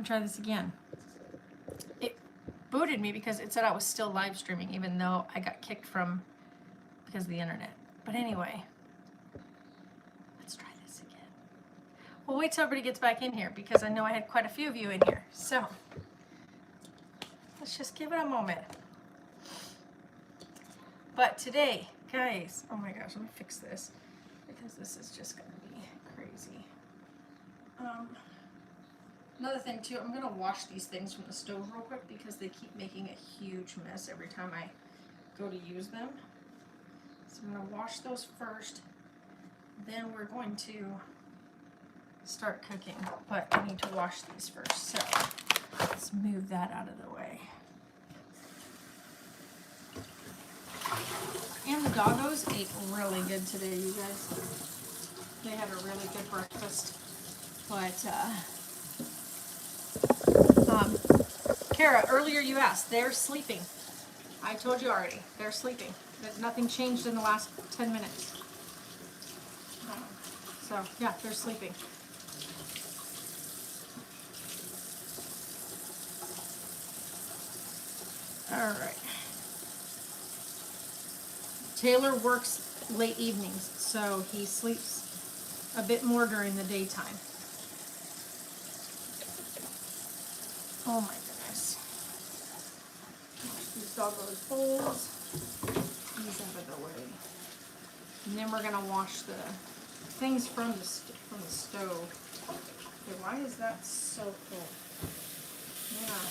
try this again. It booted me because it said I was still live streaming, even though I got kicked from because of the internet. But anyway, let's try this again. We'll wait till everybody gets back in here because I know I had quite a few of you in here. So let's just give it a moment. But today, guys, oh my gosh, let me fix this because this is just gonna be crazy. Another thing too, I'm gonna wash these things from the stove real quick because they keep making a huge mess every time I go to use them. So I'm gonna wash those first, then we're going to start cooking, but I need to wash these first. So let's move that out of the way. And the doggos ate really good today, you guys. They had a really good breakfast. But, Kara, earlier you asked, they're sleeping. I told you already, they're sleeping. Nothing changed in the last 10 minutes. So, yeah, they're sleeping. All right. Taylor works late evenings, so he sleeps a bit more during the daytime. Oh my goodness. Wash these doggos bowls. These out of the way. And then we're gonna wash the things from the stove. Okay, why is that so full? You gonna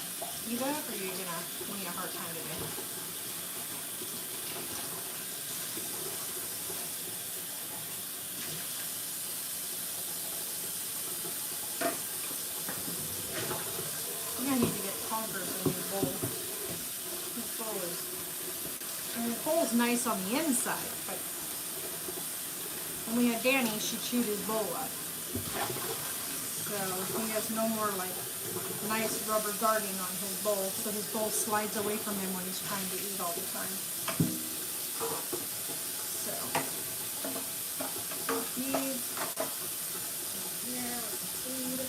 eat up, or are you gonna give me a hard time today? I need to get conkers in your bowl. This bowl is, and the bowl's nice on the inside, but when we had Danny, she chewed his bowl up. So he has no more like nice rubber guarding on his bowl, so his bowl slides away from him when he's trying to eat all the time. So these here with the food.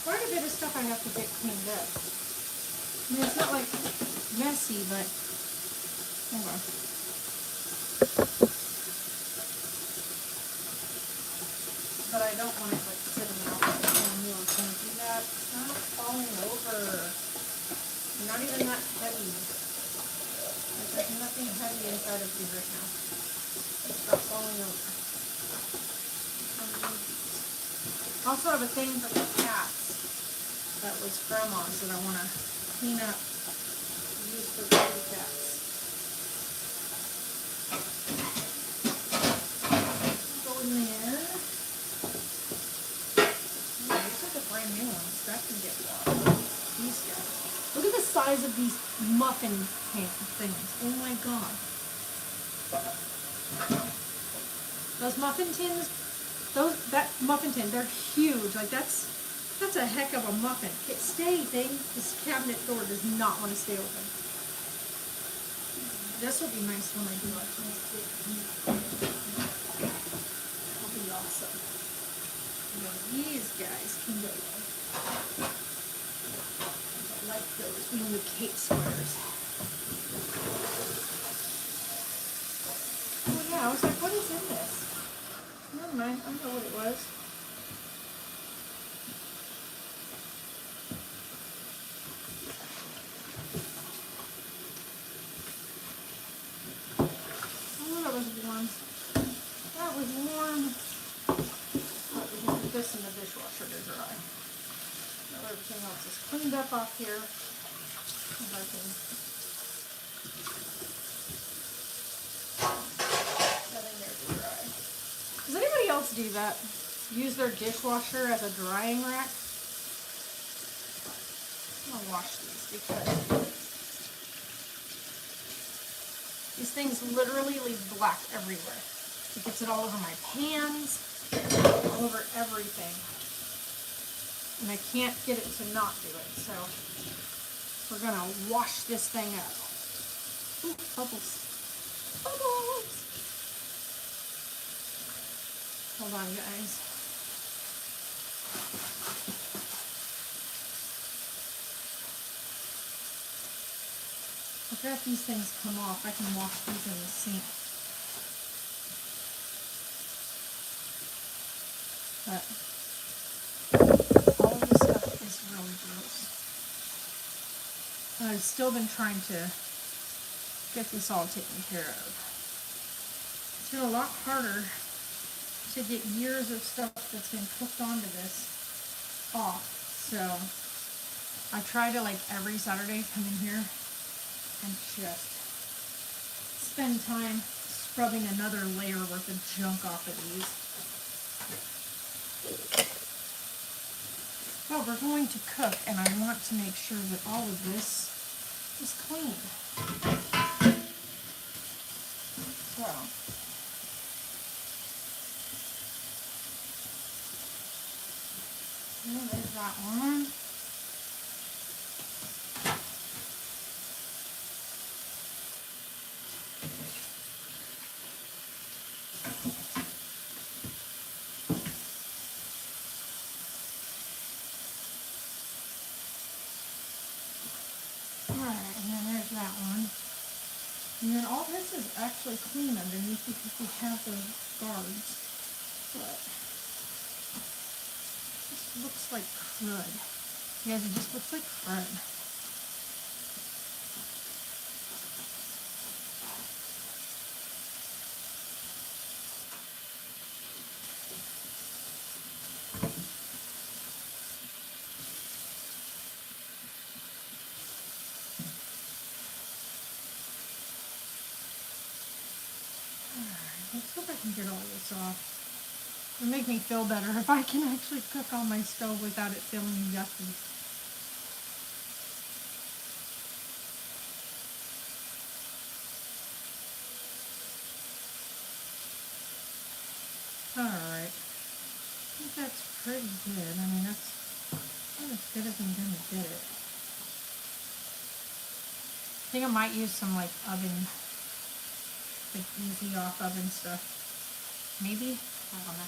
Quite a bit of stuff I have to get cleaned up. I mean, it's not like messy, but hold on. But I don't want it like sitting out like a meal. Can you do that? It's not falling over. Not even that heavy. Like, there's nothing heavy inside of you right now. Stop falling over. I also have a thing for the cats. That was grandma's that I want to clean up, use for baby cats. Go in there. Oh, these are the brand new ones. That can get washed. These guys. Look at the size of these muffin pan things. Oh my god. Those muffin tins, that muffin tin, they're huge. Like that's a heck of a muffin. Stay thing. This cabinet door does not want to stay open. This will be nice when I do it. That'll be awesome. And then these guys can go. I like those. We need cake squares. Oh yeah, I was like, what is in this? Never mind. I don't know what it was. That was warm. Oh, we can put this in the dishwasher to dry. Now everything else is cleaned up off here. And I can set in there to dry. Does anybody else do that? Use their dishwasher as a drying rack? I'm gonna wash these because these things literally leave black everywhere. It gets it all over my pans, all over everything. And I can't get it to not do it, so we're gonna wash this thing up. Ooh, bubbles. Bubbles! Hold on, guys. After these things come off, I can wash these in the sink. But all of this stuff is really gross. And I've still been trying to get this all taken care of. It's been a lot harder to get years of stuff that's been cooked onto this off. So I try to, like, every Saturday come in here and just spend time scrubbing another layer worth of junk off of these. Well, we're going to cook, and I want to make sure that all of this is clean. So, there's that one. And then all this is actually clean underneath because we have those guards. But this looks like crud. You guys, it just looks like crud. Let's see if I can get all this off. It'll make me feel better if I can actually cook on my stove without it feeling yucky. Alright. I think that's pretty good. I mean, that's about as good as I'm gonna get it. I think I might use some, like, oven, like, easy off oven stuff. Maybe? I don't know.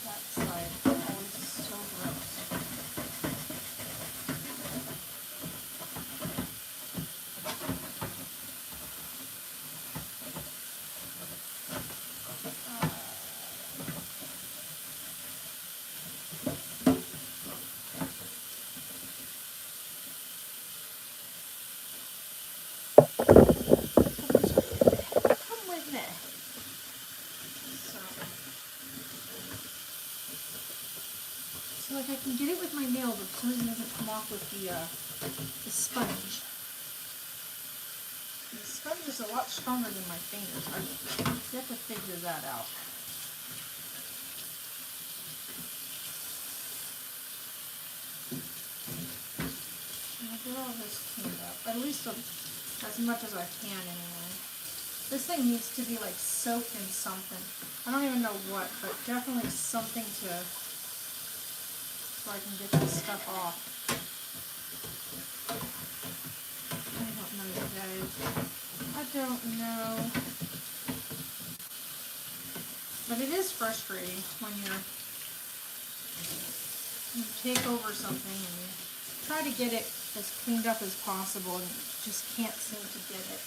That side always so gross. So like I can get it with my nail, but for some reason it doesn't come off with the sponge. The sponge is a lot stronger than my fingers. I have to figure that out. I'll get all this cleaned up, at least as much as I can anyway. This thing needs to be like soaked in something. I don't even know what, but definitely something to, so I can get this stuff off. I don't know, you guys. I don't know. But it is frustrating when you take over something and you try to get it as cleaned up as possible and you just can't seem to get it.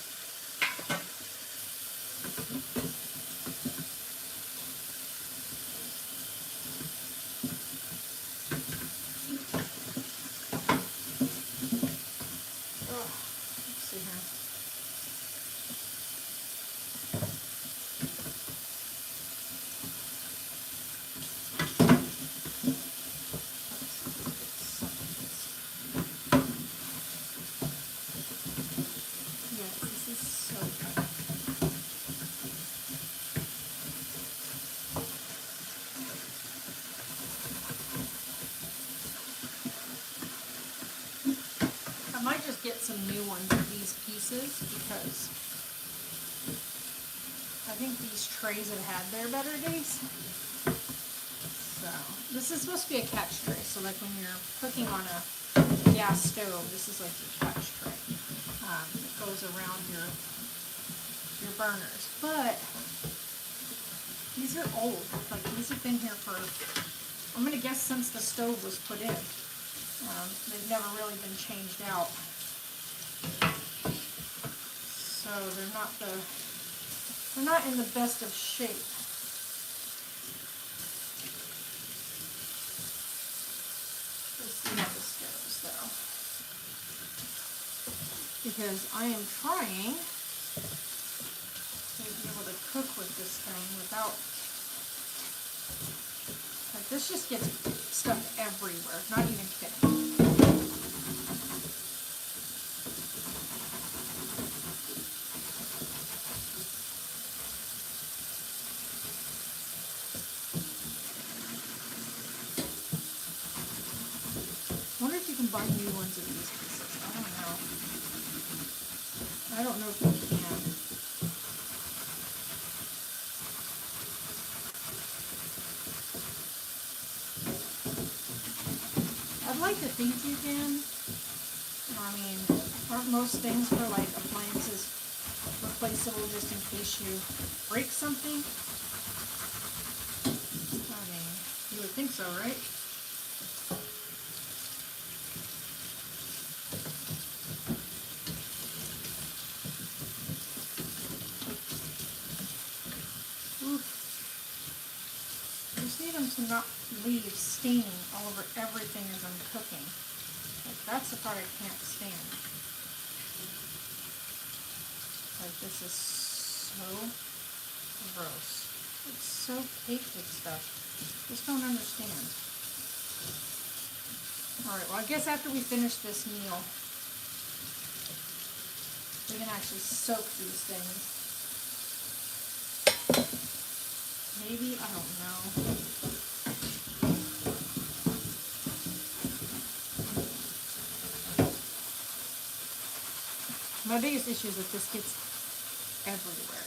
Get some new ones of these pieces because think these trays have had their better days. So this is supposed to be a catch tray. So like when you're cooking on a gas stove, this is like your catch tray. It goes around your burners. But these are old. Like these have been here for, I'm gonna guess since the stove was put in. They've never really been changed out. So they're not in the best of shape. Let's see how this goes though. Because I am trying to be able to cook with this thing without, like this just gets stuff everywhere, not even kidding. I wonder if you can buy new ones of these pieces. I don't know. I don't know if you can. I'd like to think you can. I mean, aren't most things for like appliances replaceable just in case you break something? I mean, you would think so, right? To not leave staining all over everything as I'm cooking. Like that's the part I can't stand. Like this is so gross. It's so caked with stuff. Just don't understand. Alright, well I guess after we finish this meal, we can actually soak these things. Maybe, I don't know. My biggest issue is that this gets everywhere.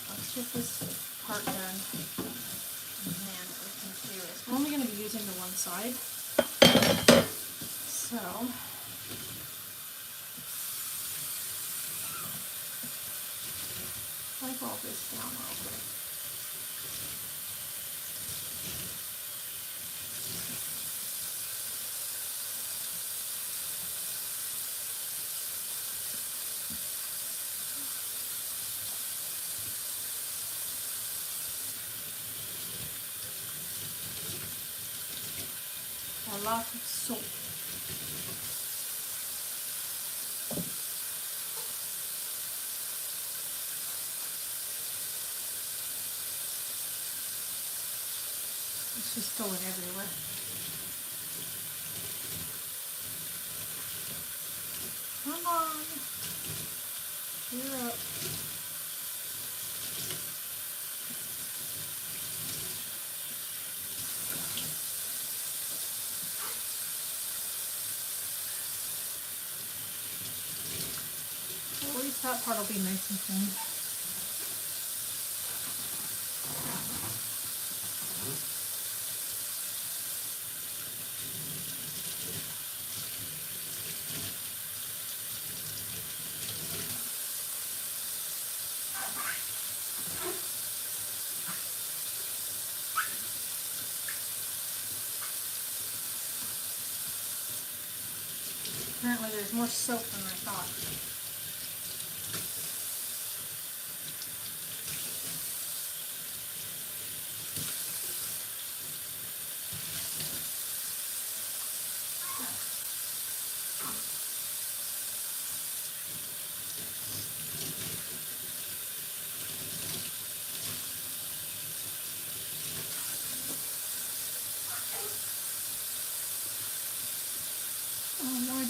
Let's get this part done. And then we can do it. We're only going to be using the one side. So, wipe all this down real quick. A lot of salt. It's just going everywhere. Come on. You're up. At least that part will be nice and clean. Apparently there's more soap than I thought.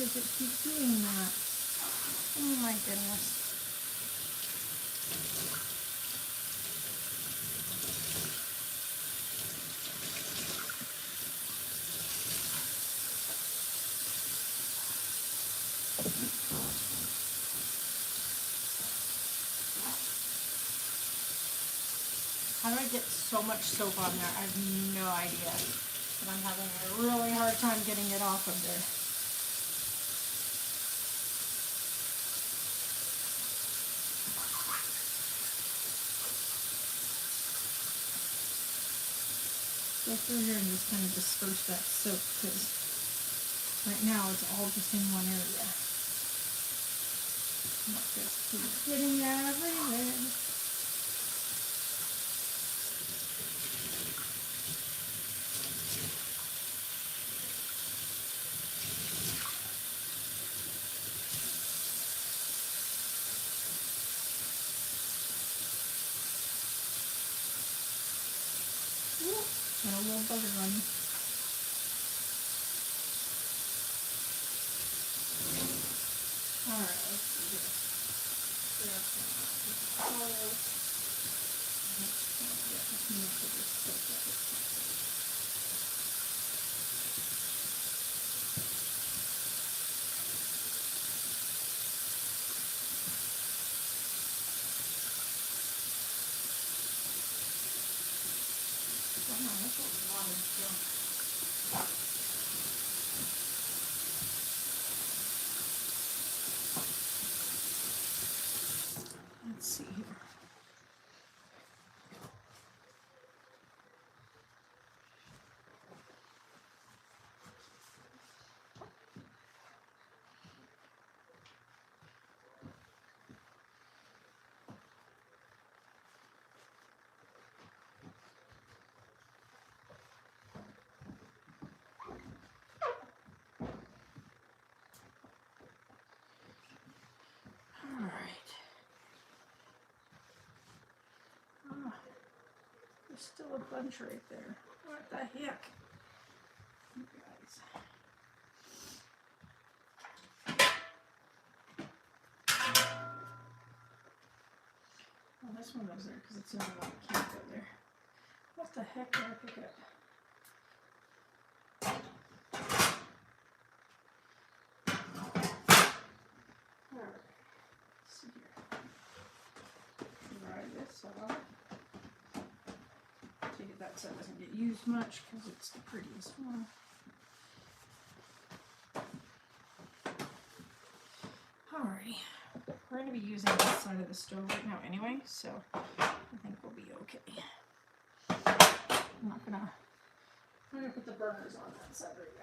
does it keep doing that? Oh my goodness. How do I get so much soap on there? I have no idea. But I'm having a really hard time getting it off of there. Go through here and just kind of disperse that soap because right now it's all just in one area. Not just keep getting everywhere. Got a little butter on you. Alright, let's see here. Let's see here. There's still a bunch right there. What the heck? You guys. Well, this one goes there because it's in the one that can't go there. What the heck did I pick up? Alright. Let's see here. Dry this off. Take it that side doesn't get used much because it's the prettiest one. Alrighty. We're going to be using this side of the stove right now anyway, so I think we'll be okay. I'm gonna put the burners on that side right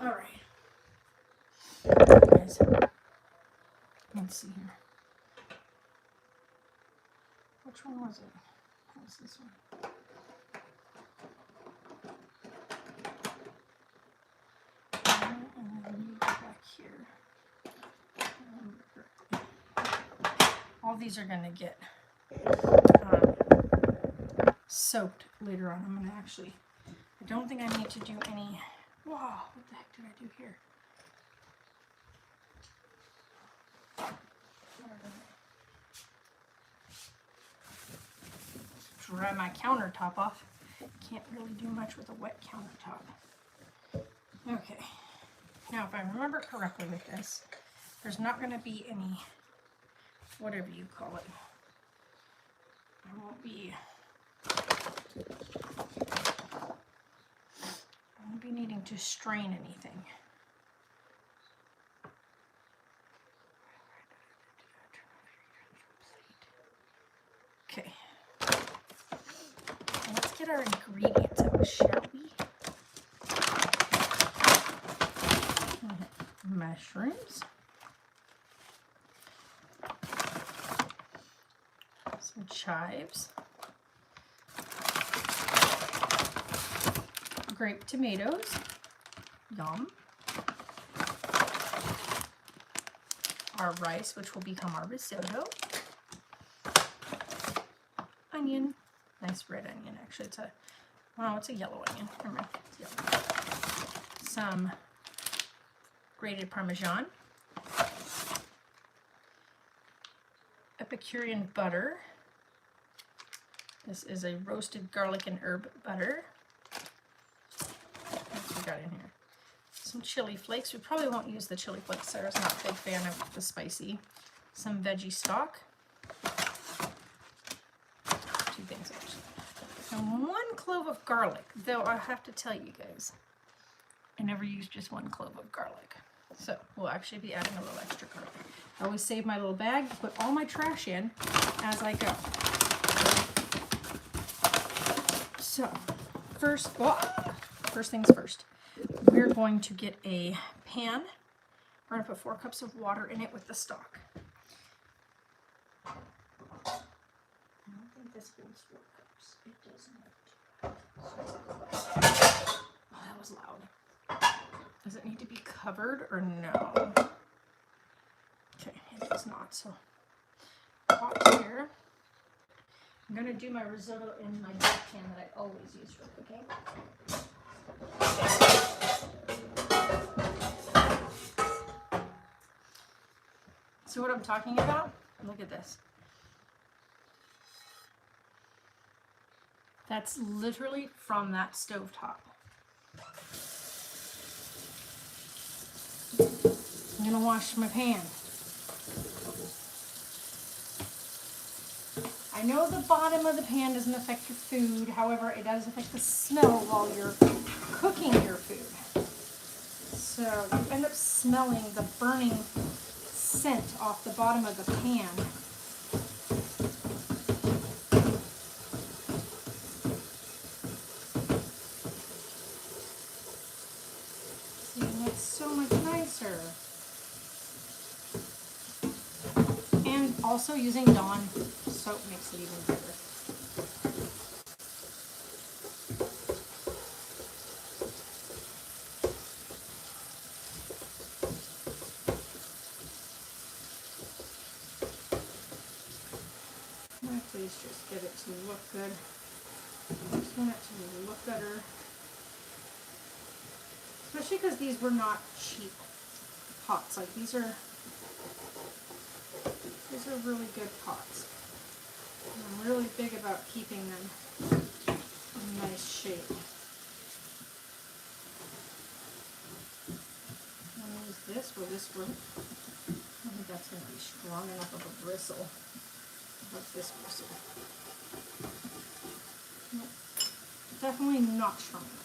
now. Alright. Guys, let's see here. Which one was it? What was this one? And then you go back here. All these are going to get soaked later on. I'm going to actually, I don't think I need to do any, wow, what the heck did I do here? Dry my countertop off. Can't really do much with a wet countertop. Okay. Now, if I remember correctly with this, there's not going to be any, whatever you call it. I won't be needing to strain anything. Okay. Let's get our ingredients out, shall we? Mushrooms. Some chives. Grape tomatoes. Yum. Our rice, which will become our risotto. onion. Nice red onion, actually. It's a, oh, it's a yellow onion. Never mind. It's yellow. Some grated Parmesan. Epicurean butter. This is a roasted garlic and herb butter. What we got in here? Some chili flakes. We probably won't use the chili flakes. Sarah's not a big fan of the spicy. Some veggie stock. 2 things actually. And 1 clove of garlic. Though I have to tell you guys, I never use just 1 clove of garlic. So we'll actually be adding a little extra garlic. I always save my little bag to put all my trash in as I go. So first things first. We're going to get a pan. We're going to put 4 cups of water in it with the stock. I don't think this holds 4 cups. It doesn't. Oh, that was loud. Does it need to be covered or no? Okay, it does not. So pot here. I'm going to do my risotto in my big pan that I always use for cooking. See what I'm talking about? Look at this. That's literally from that stovetop. I'm gonna wash my pan. I know the bottom of the pan doesn't affect your food, however, it does affect the smell while you're cooking your food. So you end up smelling the burning scent off the bottom of the pan. See, and that's so much nicer. And also using Dawn soap makes it even better. Please just get it to look good. I just want it to look better. Especially because these were not cheap pots. Like these are really good pots. And I'm really big about keeping them in nice shape. I'll use this. Will this work? I think that's going to be strong enough of a bristle. Like this bristle. Nope. Definitely not strong enough.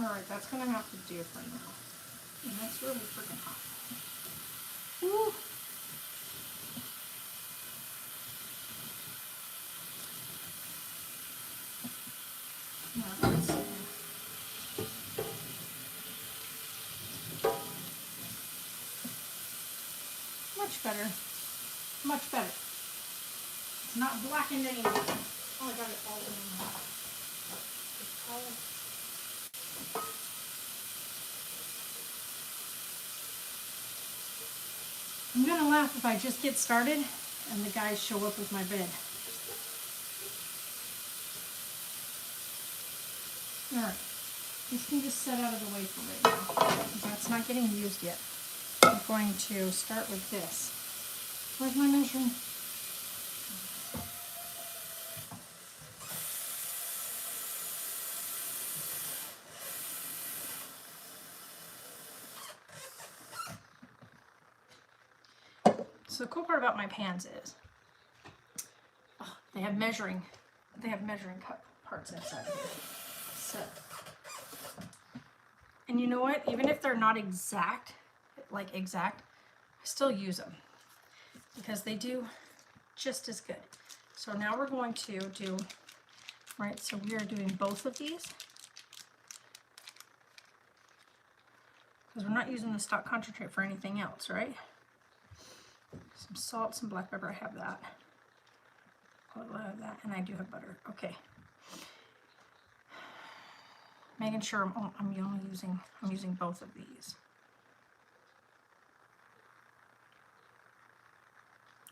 Alright, that's going to have to do for now. And that's really freaking hot. Woo! Now, let's see. Much better. Much better. It's not blackened anymore. Oh, I got it all in my mouth. I'm gonna laugh if I just get started and the guys show up with my bed. Alright, this can just set out of the way for right now. That's not getting used yet. I'm going to start with this. Where's my measuring? So the cool part about my pans is they have measuring cup parts inside of here. So And you know what? Even if they're not exact, I still use them because they do just as good. So now we're going to do, right, so we are doing both of these because we're not using the stock concentrate for anything else, right? Some salt, some black pepper, I have that. Oh, I have that, and I do have butter. Okay. Making sure I'm using both of these.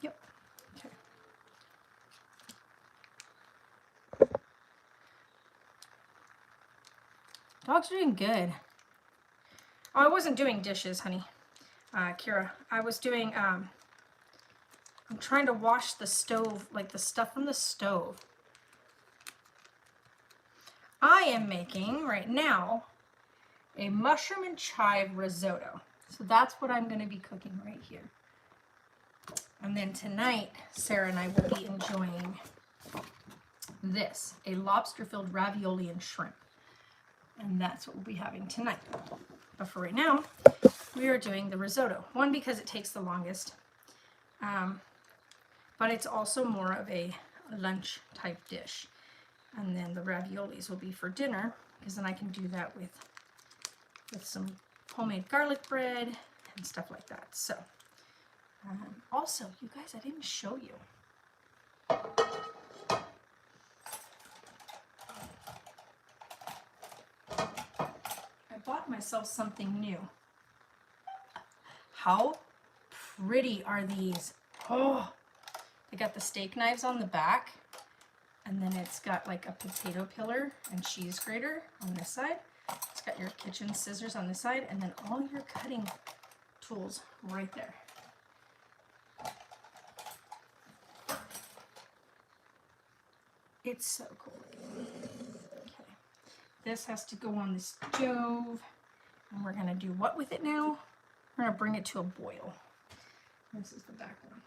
Yep. Okay. Dog's doing good. Oh, I wasn't doing dishes, honey. Kira, I was doing, I'm trying to wash the stove, like the stuff from the stove. I am making, right now, a mushroom and chive risotto. So that's what I'm going to be cooking right here. And then tonight, Sarah and I will be enjoying this, a lobster-filled ravioli and shrimp. And that's what we'll be having tonight. But for right now, we are doing the risotto. One, because it takes the longest, but it's also more of a lunch type dish. And then the raviolis will be for dinner, because then I can do that with some homemade garlic bread and stuff like that. So, also, you guys, I didn't show you. I bought myself something new. How pretty are these? Oh, they got the steak knives on the back, and then it's got like a potato peeler and cheese grater on this side. It's got your kitchen scissors on this side, and then all your cutting tools right there. It's so cool. Okay. This has to go on the stove, and we're gonna do what with it now? We're gonna bring it to a boil. This is the back one.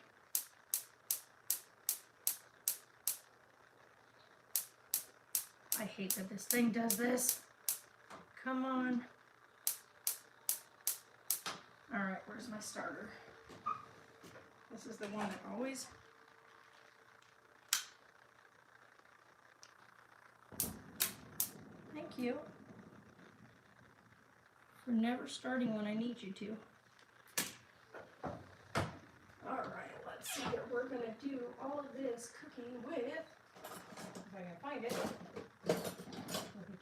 I hate that this thing does this. Come on. All right, where's my starter? This is the one that always... Thank you for never starting when I need you to. All right, let's see what we're gonna do all of this cooking with. If I can find it. Look at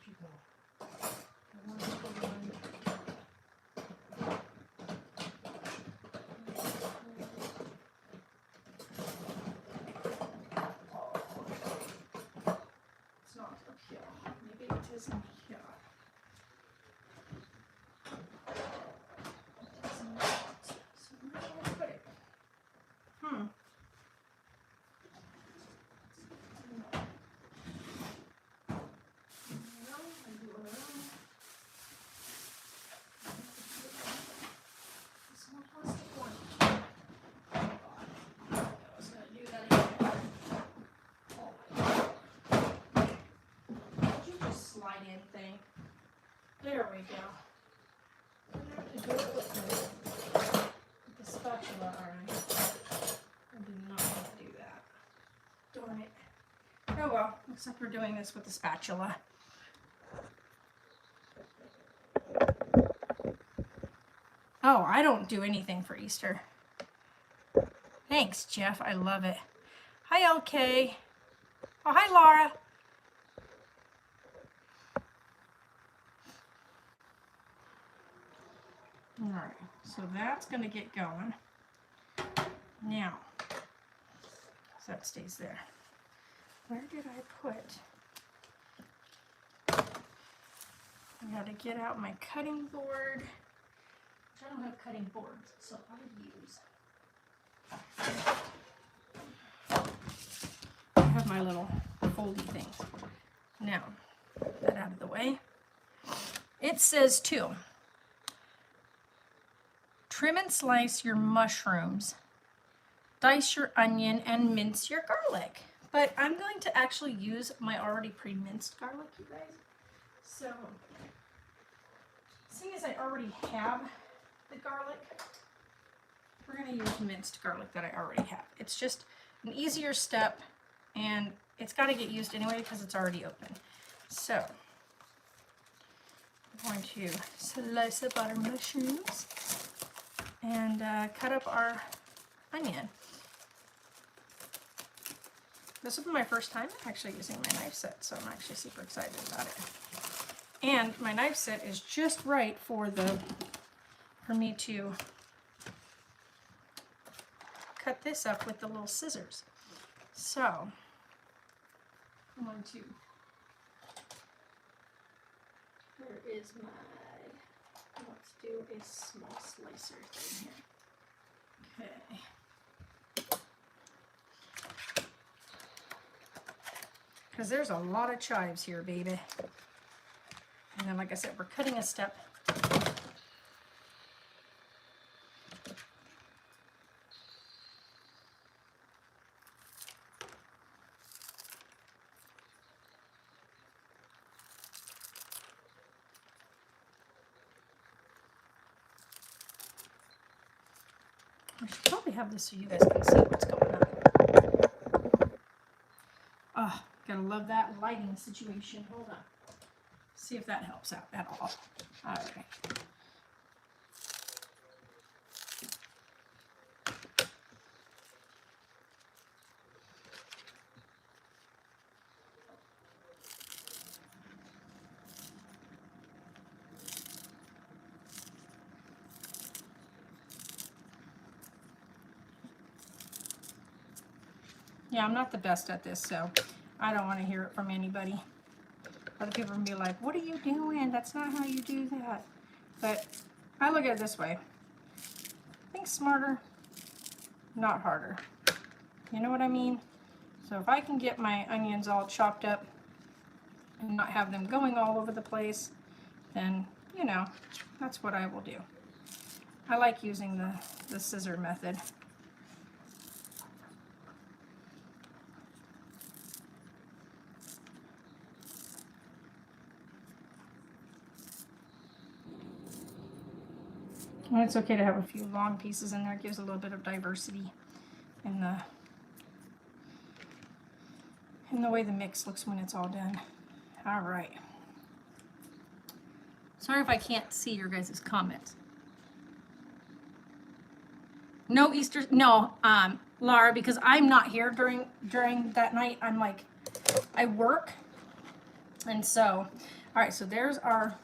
you go. It's not up here. Maybe it is up here. It's not. So where do I put it? Slide in thing. There we go. I have to do it with the spatula, alright. I do not want to do that. Darn it. Oh well, looks like we're doing this with the spatula. Oh, I don't do anything for Easter. Thanks, Jeff. I love it. Hi, LK. Oh, hi, Laura. All right, so that's going to get going. Now, so that stays there. Where did I put? I got to get out my cutting board. Which I don't have cutting boards, so I would use. I have my little foldy things. Now, put that out of the way. It says too. Trim and slice your mushrooms, dice your onion, and mince your garlic. But I'm going to actually use my already pre-minced garlic, you guys. So seeing as I already have the garlic, we're going to use minced garlic that I already have. It's just an easier step, and it's got to get used anyway because it's already open. So I'm going to slice up our mushrooms and cut up our onion. This will be my first time actually using my knife set, so I'm actually super excited about it. And my knife set is just right for me to cut this up with the little scissors. So I'm going to, where is my, let's do a small slicer thing here. Okay. Because there's a lot of chives here, baby. And then, like I said, we're cutting a step. I should probably have this so you guys can see what's going on. Oh, gotta love that lighting situation. Hold on. See if that helps out at all. All right. Yeah, I'm not the best at this, so I don't want to hear it from anybody. Other people will be like, what are you doing? That's not how you do that. But I look at it this way. Think smarter, not harder. You know what I mean? So if I can get my onions all chopped up and not have them going all over the place, then, you know, that's what I will do. I like using the scissor method. And it's okay to have a few long pieces in there. It gives a little bit of diversity in the way the mix looks when it's all done. All right. Sorry if I can't see your guys' comments. No Easter, no, Laura, because I'm not here during that night. I'm like, I work, and so, all right. So there's our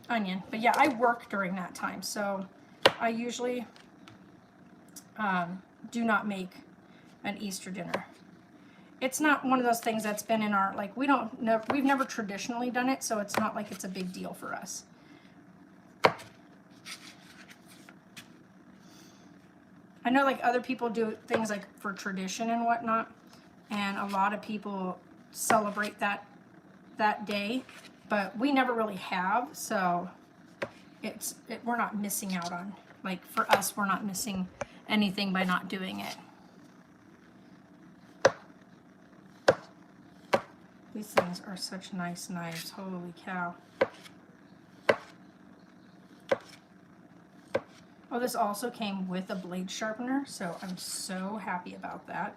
onion, but yeah, I work during that time, so I usually do not make an Easter dinner. It's not one of those things that's been in our, like, we've never traditionally done it, so it's not like it's a big deal for us. I know like other people do things like for tradition and whatnot, and a lot of people celebrate that day, but we never really have, so we're not missing out on, like, for us, we're not missing anything by not doing it. These things are such nice knives, holy cow. Oh, this also came with a blade sharpener, so I'm so happy about that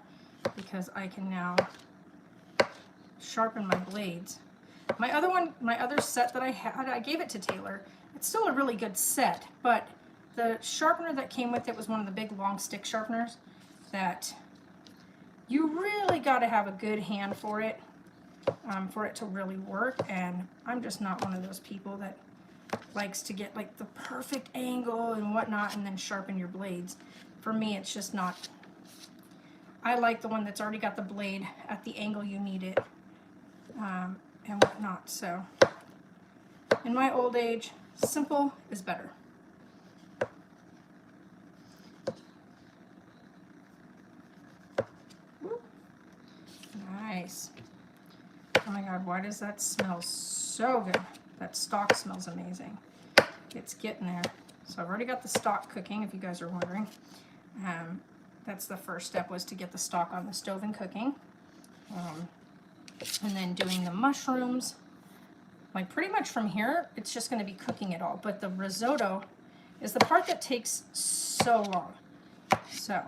because I can now sharpen my blades. My other set that I had, I gave it to Taylor. It's still a really good set, but the sharpener that came with it was one of the big long stick sharpeners that you really got to have a good hand for it to really work, and I'm just not one of those people that likes to get like the perfect angle and whatnot and then sharpen your blades. For me, it's just not. I like the one that's already got the blade at the angle you need it and whatnot. So in my old age, simple is better. Woo. Nice. Oh my God, why does that smell so good? That stock smells amazing. It's getting there. So I've already got the stock cooking, if you guys are wondering. That's the first step, was to get the stock on the stove and cooking. And then doing the mushrooms. Like pretty much from here, it's just going to be cooking it all. But the risotto is the part that takes so long. So.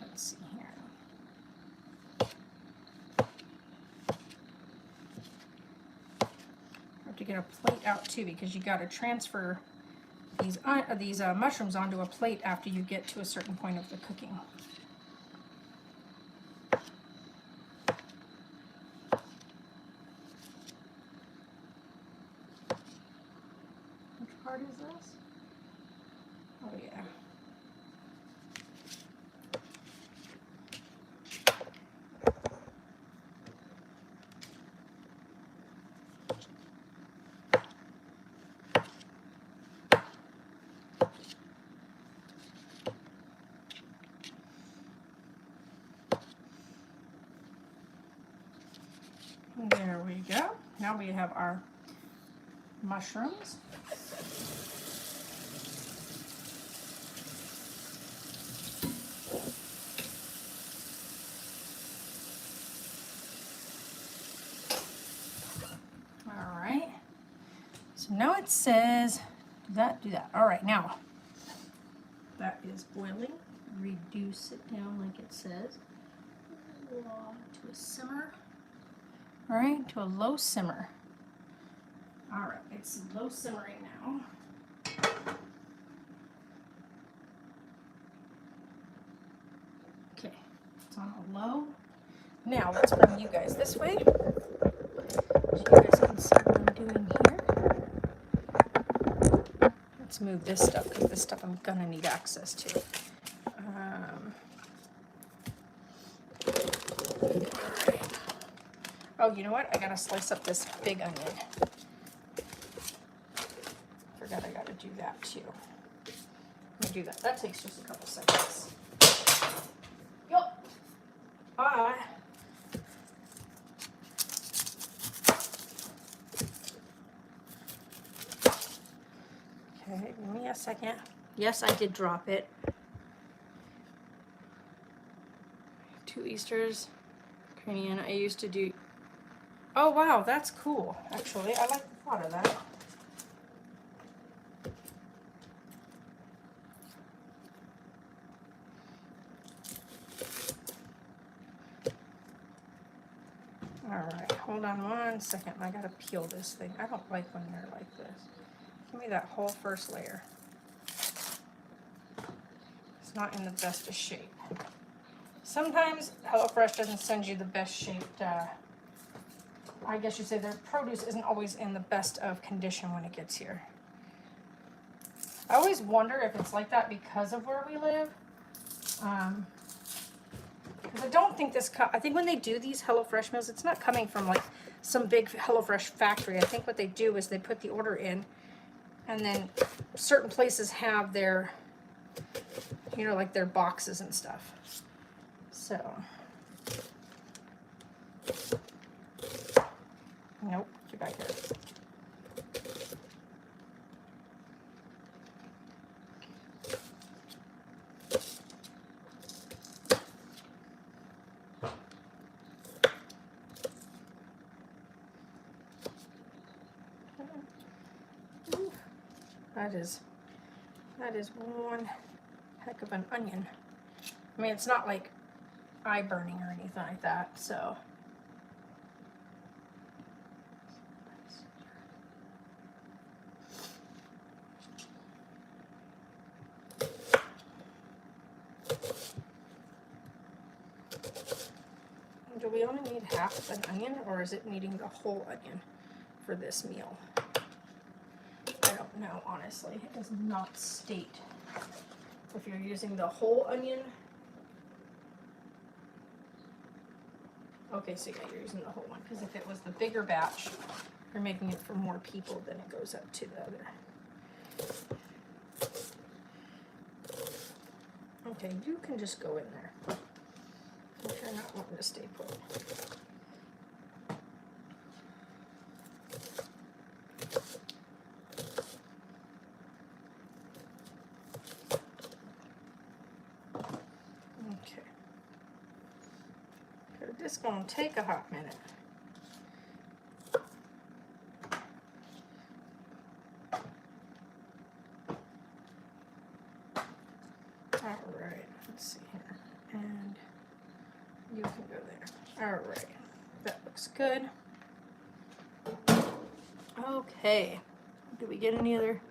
Let's see here. I have to get a plate out too because you got to transfer these mushrooms onto a plate after you get to a certain point of the cooking. Which part is this? Oh yeah. There we go. Now we have our mushrooms. All right. So now it says, do that. All right, now that is boiling. Reduce it down like it says. To a simmer. All right, to a low simmer. All right, it's low simmering now. Okay, it's on a low. Now let's bring you guys this way so you guys can see what I'm doing here. Let's move this stuff because this stuff I'm gonna need access to. Oh, you know what? I gotta slice up this big onion. Forgot I gotta do that too. Let me do that. That takes just a couple seconds. Yup. Bye. Okay, give me a second. Yes, I did drop it. 2 Easters. Ukrainian. I used to do. Oh wow, that's cool. Actually, I like the thought of that. Alright, hold on 1 second. I gotta peel this thing. I don't like when they're like this. Give me that whole first layer. It's not in the best of shape. Sometimes HelloFresh doesn't send you the best shaped, I guess you'd say their produce isn't always in the best of condition when it gets here. I always wonder if it's like that because of where we live. Because I don't think I think when they do these HelloFresh meals, it's not coming from like some big HelloFresh factory. I think what they do is they put the order in, and then certain places have their, you know, like their boxes and stuff. So, nope, get back here. That is one heck of an onion. I mean, it's not like eye burning or anything like that, so. Do we only need half an onion, or is it needing the whole onion for this meal? I don't know, honestly. It does not state if you're using the whole onion. Okay, so yeah, you're using the whole one, because if it was the bigger batch, you're making it for more people, then it goes up to the other. Okay, you can just go in there if you're not wanting to stay put. Okay. It's gonna take a hot minute. Alright, let's see here. And you can go there. Alright, that looks good. Okay, do we get any other?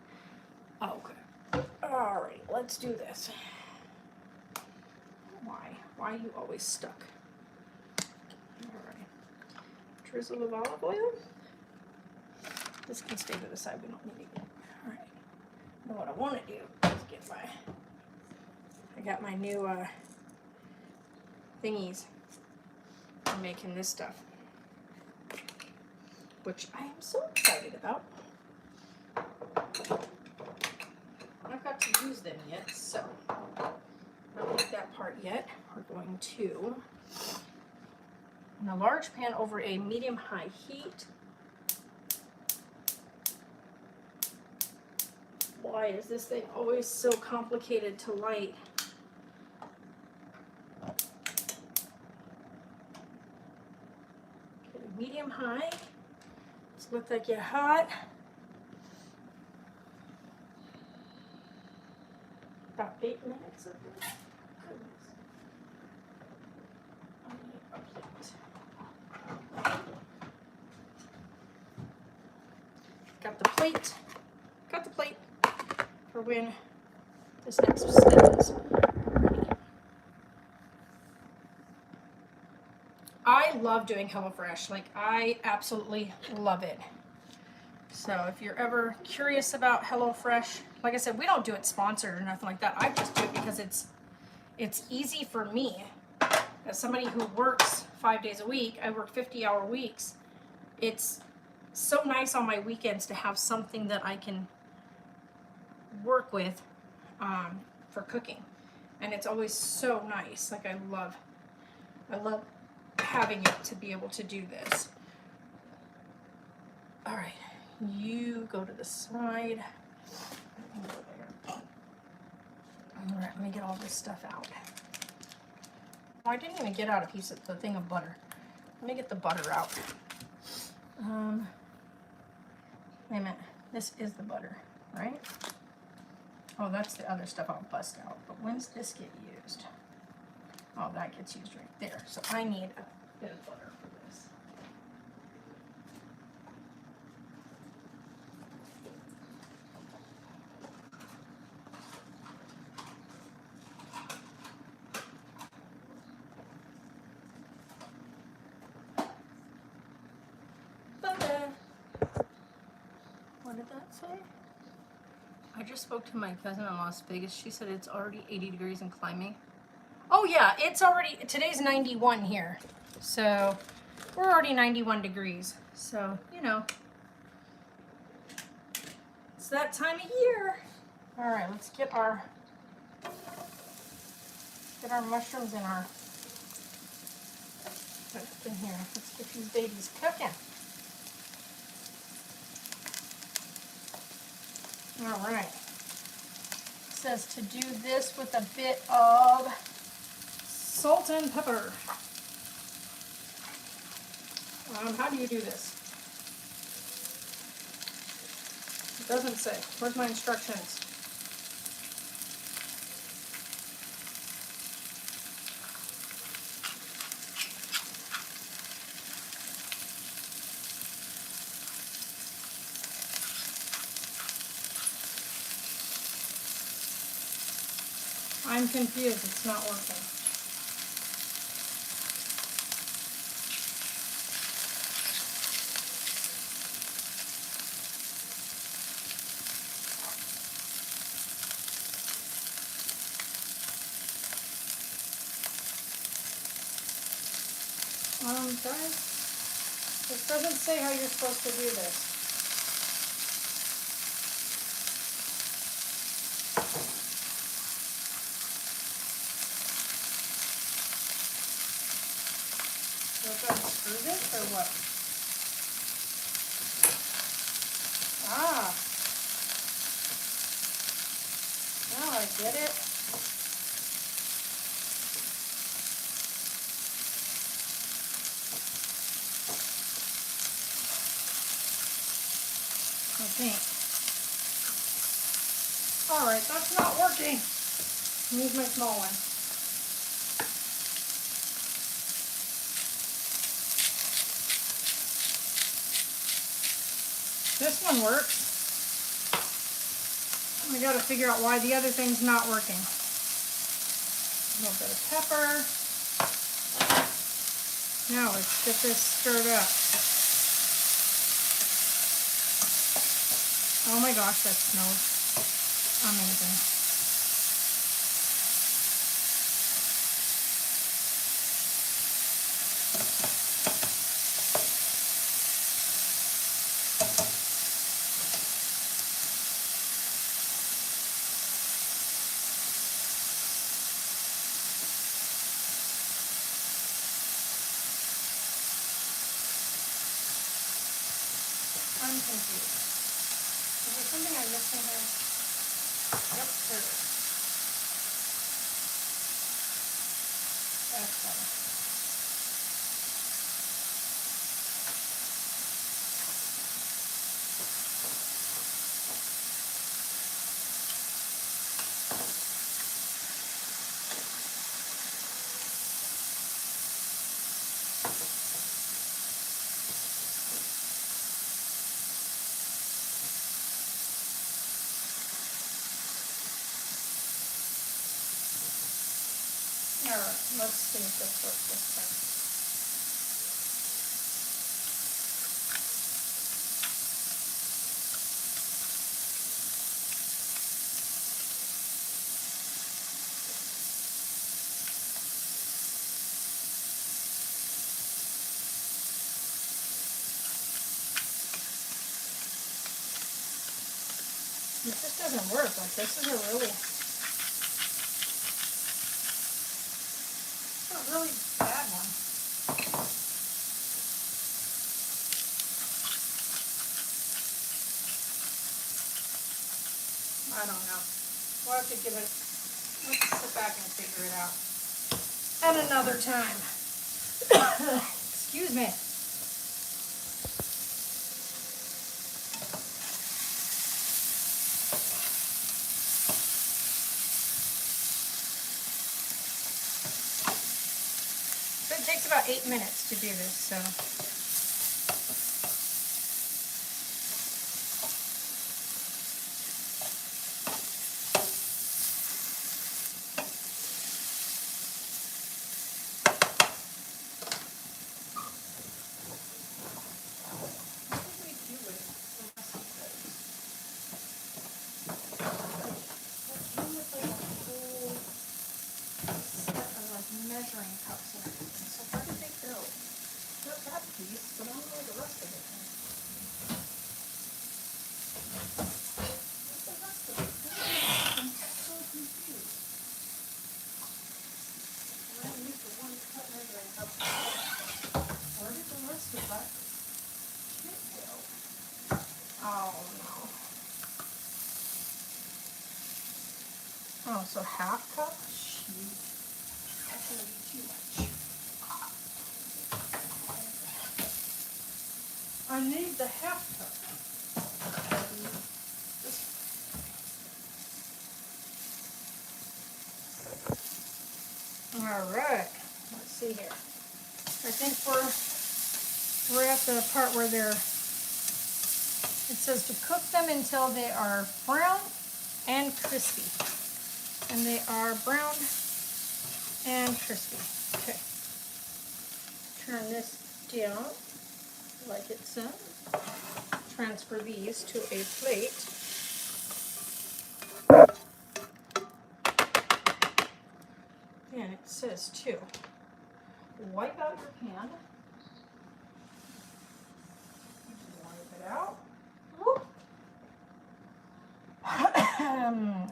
Oh, okay. Alright, let's do this. Why are you always stuck? Alright, drizzle of olive oil. This can stay to the side, we don't need it yet. Alright, now what I want to do is get I got my new thingies for making this stuff, which I am so excited about. I've got to use them yet, so I don't like that part yet. We're going to, in a large pan over a medium-high heat. Why is this thing always so complicated to light? Okay, medium-high. It's look like you're hot. About 8 minutes of this. Goodness. I need a plate. Got the plate. Got the plate for when this next step is ready. I love doing HelloFresh. Like, I absolutely love it. So if you're ever curious about HelloFresh, like I said, we don't do it sponsored or nothing like that. I just do it because it's easy for me. As somebody who works 5 days a week, I work 50-hour weeks. It's so nice on my weekends to have something that I can work with for cooking. And it's always so nice. Like, I love having it to be able to do this. All right. You go to the side. Go there. All right, let me get all this stuff out. Oh, I didn't even get out the thing of butter. Let me get the butter out. Wait a minute. This is the butter, right? Oh, that's the other stuff I'll bust out. But when's this get used? Oh, that gets used right there. So I need a bit of butter for this. What did that say? I just spoke to my cousin in Las Vegas. She said it's already 80 degrees and climbing. Oh yeah, it's already, today's 91 here. So we're already 91 degrees. So, you know, it's that time of year. All right, let's get our mushrooms in here. Let's get these babies cooking. All right. It says to do this with a bit of salt and pepper. How do you do this? It doesn't say. Where's my instructions? I'm confused. It's not working. Guys, this doesn't say how you're supposed to do this. So I've got to screw this or what? Ah. Now I get it. think. Alright, that's not working. Use my small one. This one works. We got to figure out why the other thing's not working. A little bit of pepper. Now let's get this stirred up. Oh my gosh, that smells amazing. I'm confused. Is there something I'm missing here? Yep, there it is. That's better. Alright, let's see if this works this time. If this doesn't work, like this is a really bad one. I don't know. We'll have to give it, let's sit back and figure it out at another time. Excuse me. So it takes about 8 minutes to do this, so. Measuring cups and everything. So where did they go? Not that piece, but I don't know the rest of it. What's the rest of it? I'm so confused. I only used the one cup measuring cup. Where did the rest of that kit go? Oh no. Oh, so half cup? Shoot. That's going to be too much. I need the half cup. All right. Let's see here. I think we're at the part where it says to cook them until they are brown and crispy. And they are brown and crispy. Okay. Turn this down like it says. Transfer these to a plate. And it says to wipe out your pan. Wipe it out.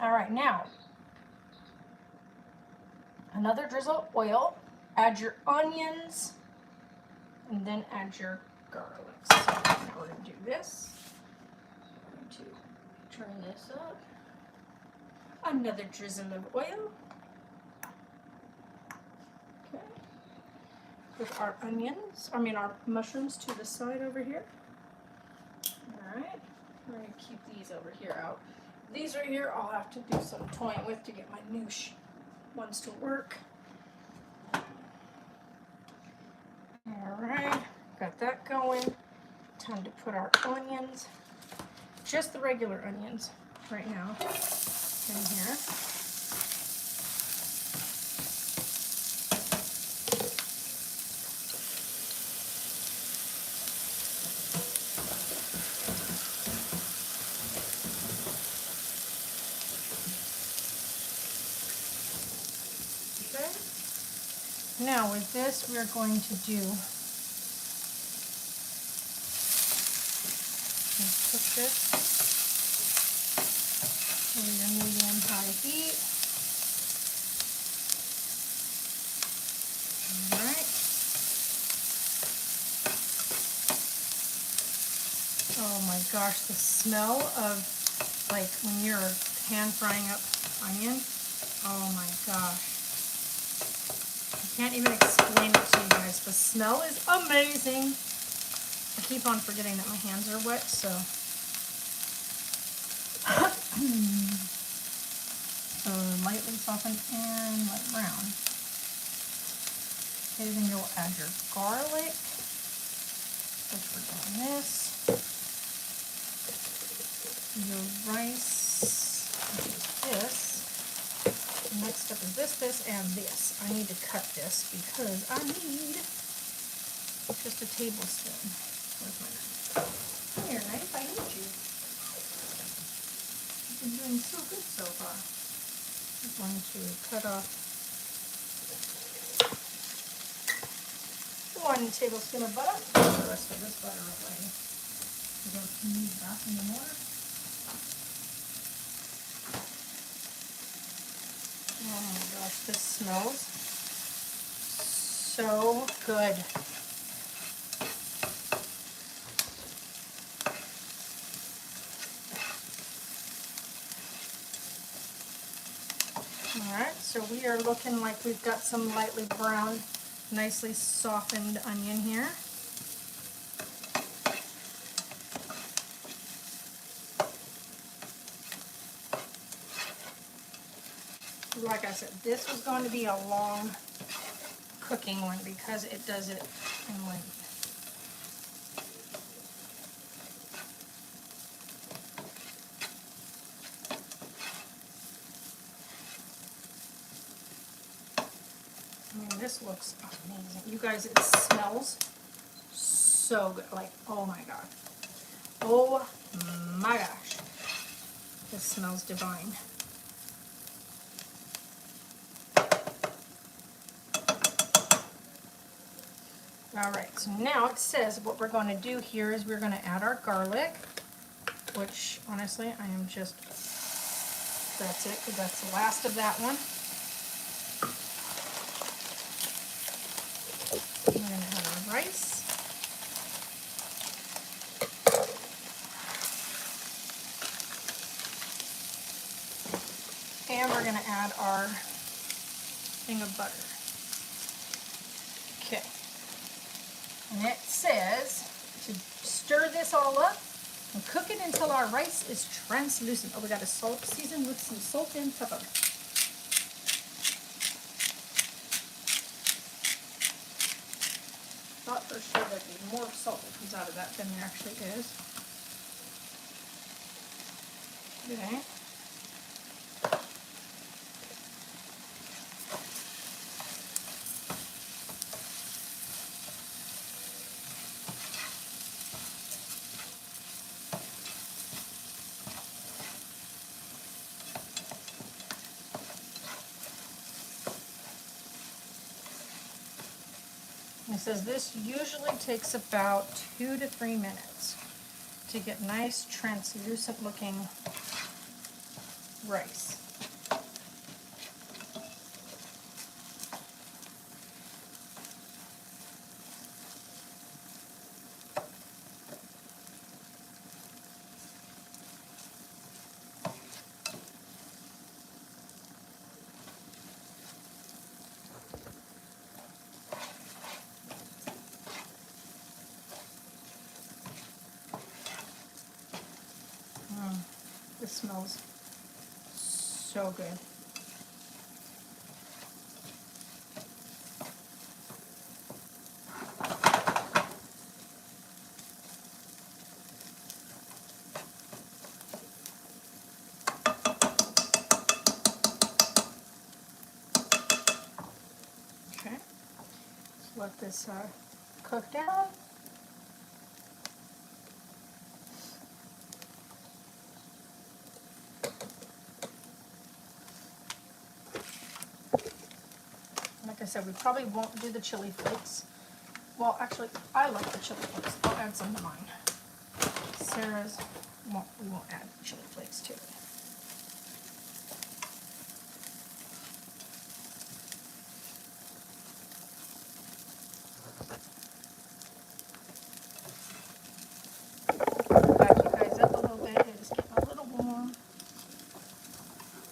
All right, now another drizzle of oil. Add your onions, and then add your garlic. So now we're going to do this. I'm going to turn this up. Another drizzle of oil. Okay. With our onions, our mushrooms to the side over here. All right. I'm going to keep these over here out. These right here I'll have to do some toying with to get my new ones to work. Alright, got that going. Time to put our onions, just the regular onions right now, in here. Now with this, we're going to do, let's cook this over a medium-high heat. All right. Oh my gosh, the smell of, like, when you're pan frying up onion, oh my gosh. Can't even explain it to you guys. The smell is amazing. I keep on forgetting that my hands are wet, so. So lightly softened and light brown. Okay, then you'll add your garlic, which we're doing this. Your rice, which is this. Next up is this, and this. I need to cut this because I need just a tablespoon. Where's my knife? Come here, knife. I need you. You've been doing so good so far. I'm going to cut off 1 tablespoon of butter. Put the rest of this butter away. I don't need that anymore. Oh my gosh, this smells so good. Alright, so we are looking like we've got some lightly browned, nicely softened onion here. Like I said, this was going to be a long cooking one because it does it in length. I mean, this looks amazing. You guys, it smells so good. Like, oh my god. Oh my gosh. This smells divine. Alright, so now it says what we're going to do here is we're going to add our garlic, which honestly I am just, that's it, because that's the last of that one. We're going to add our rice. And we're going to add our thing of butter. Okay. And it says to stir this all up and cook it until our rice is translucent. Oh, we got to season with some salt and pepper. Thought for sure there'd be more salt that comes out of that than there actually is. Okay. It says this usually takes about 2 to 3 minutes to get nice translucent looking rice. smells so good. Okay, let's let this cook down. Like I said, we probably won't do the chili flakes. Well, actually, I like the chili flakes. I'll add some to mine. Sarah's, we won't add chili flakes to it. Back you guys up a little bit. It is getting a little warm.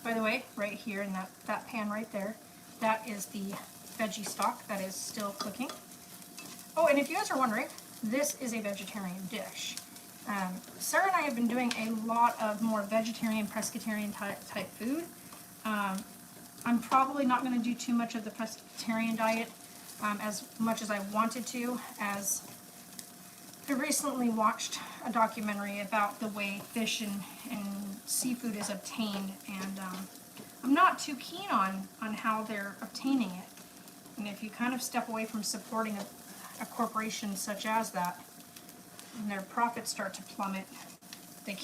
By the way, right here in that pan right there, that is the veggie stock that is still cooking. Oh, and if you guys are wondering, this is a vegetarian dish. Sarah and I have been doing a lot of more vegetarian, pescatarian type food. I'm probably not going to do too much of the pescatarian diet as much as I wanted to, as I recently watched a documentary about the way fish and seafood is obtained, and I'm not too keen on how they're obtaining it. And if you kind of step away from supporting a corporation such as that, and their profits start to plummet, they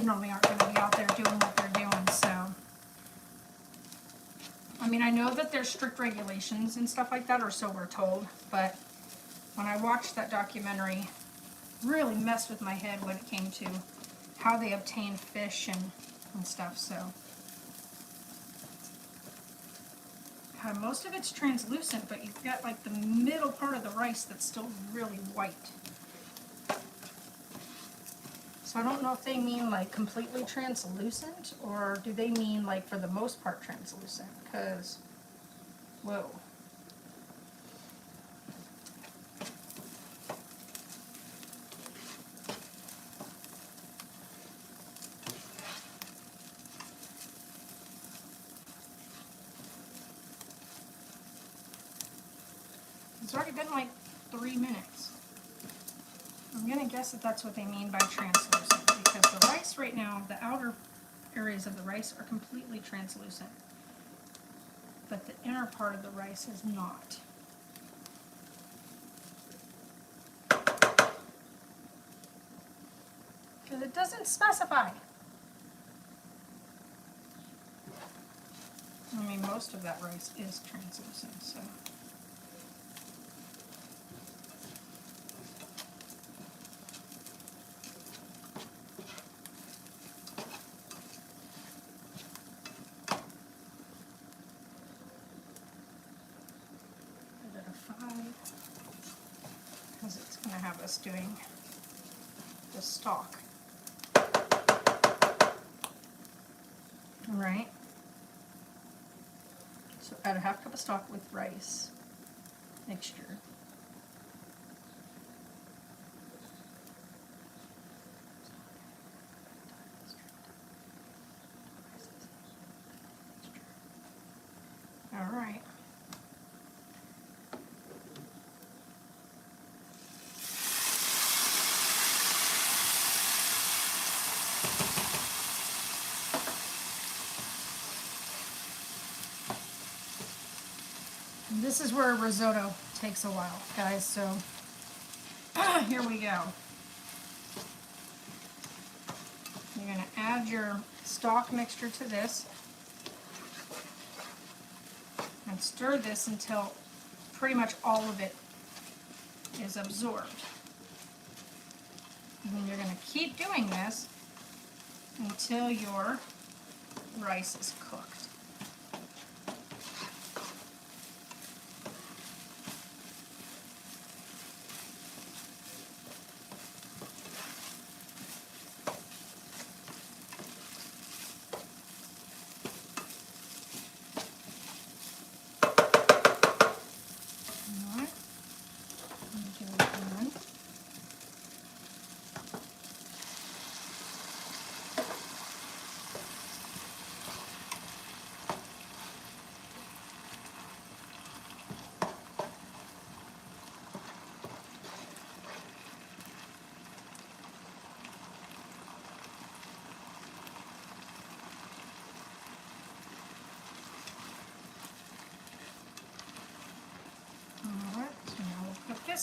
normally aren't going to be out there doing what they're doing. So, I mean, I know that there's strict regulations and stuff like that, or so we're told, but when I watched that documentary, really messed with my head when it came to how they obtain fish and stuff. So, most of it's translucent, but you've got like the middle part of the rice that's still really white. So I don't know if they mean like completely translucent, or do they mean like for the most part translucent? Because, whoa. It's already been like 3 minutes. I'm going to guess that that's what they mean by translucent, because the rice right now, the outer areas of the rice are completely translucent, but the inner part of the rice is not. Because it doesn't specify. I mean, most of that rice is translucent, so. Because it's going to have us doing the stock. Alright. So add a half cup of stock with rice mixture. Alright. This is where risotto takes a while, guys, so here we go. You're going to add your stock mixture to this and stir this until pretty much all of it is absorbed. And then you're going to keep doing this until your rice is cooked.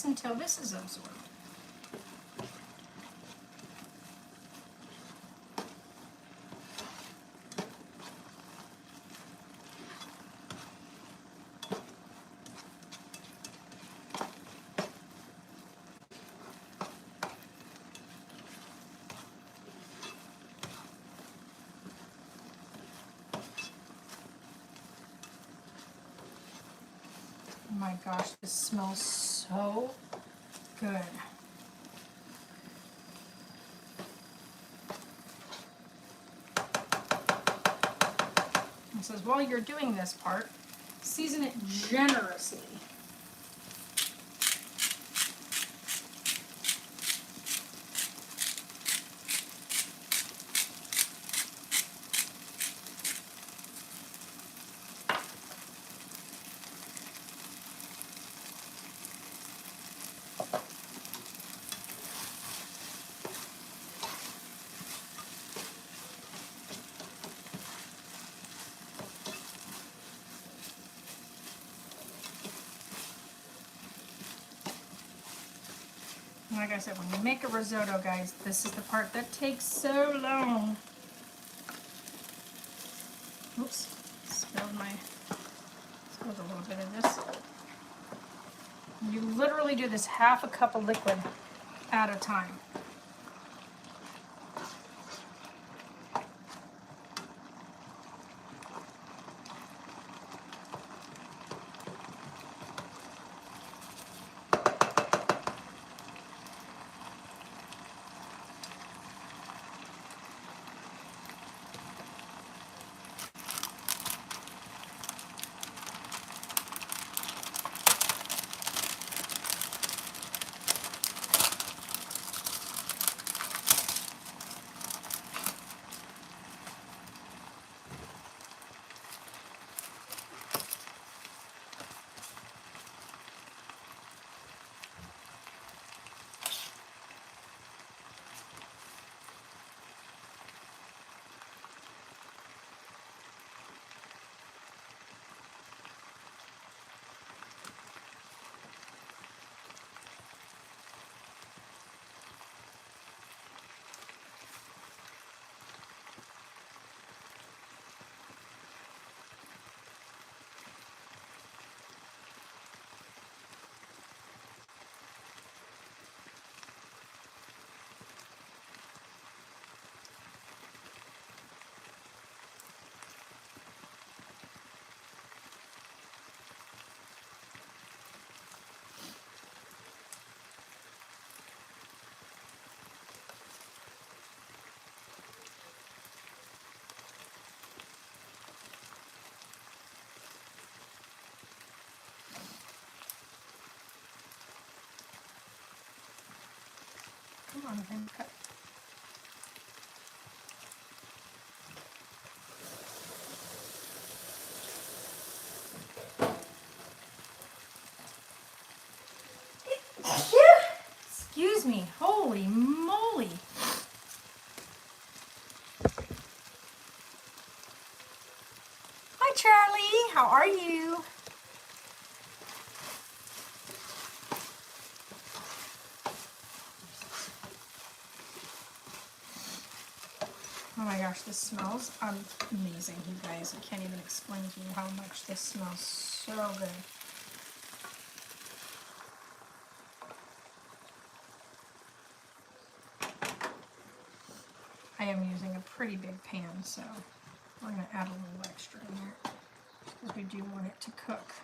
this until this is absorbed. Oh my gosh, this smells so good. It says, while you're doing this part, season it generously. Like I said, when you make a risotto, guys, this is the part that takes so long. Oops, spilled a little bit of this. You literally do this half a cup of liquid at a time. Come on, then cut. Excuse me, holy moly. Hi Charlie, how are you? Oh my gosh, this smells amazing, you guys. I can't even explain to you how much this smells so good. I am using a pretty big pan, so we're going to add a little extra in there because we do want it to cook.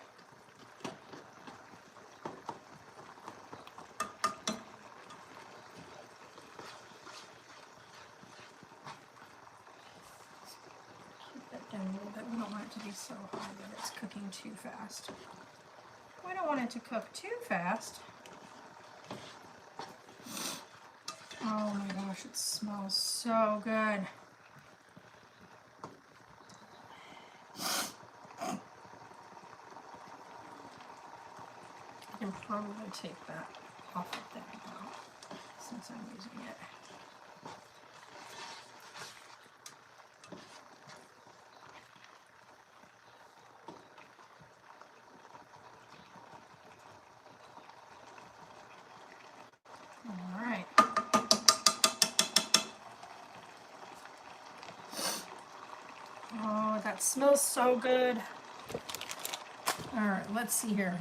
A little bit. We don't want it to be so high that it's cooking too fast. We don't want it to cook too fast. Oh my gosh, it smells so good. I can probably take that off of there now since I'm using it. it smells so good. All right, let's see here.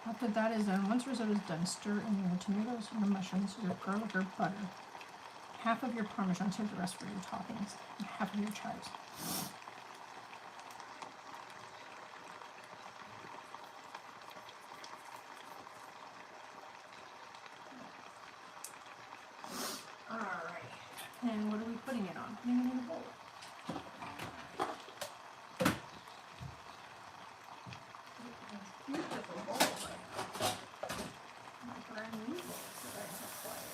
After that is done, once risotto is done, stir in your tomatoes, your mushrooms, your garlic or butter, half of your Parmesan, save the rest for your toppings, and half of your chives. All right, and what are we putting it on? Putting it in a bowl. Beautiful bowl. My brand new bowl that I have acquired.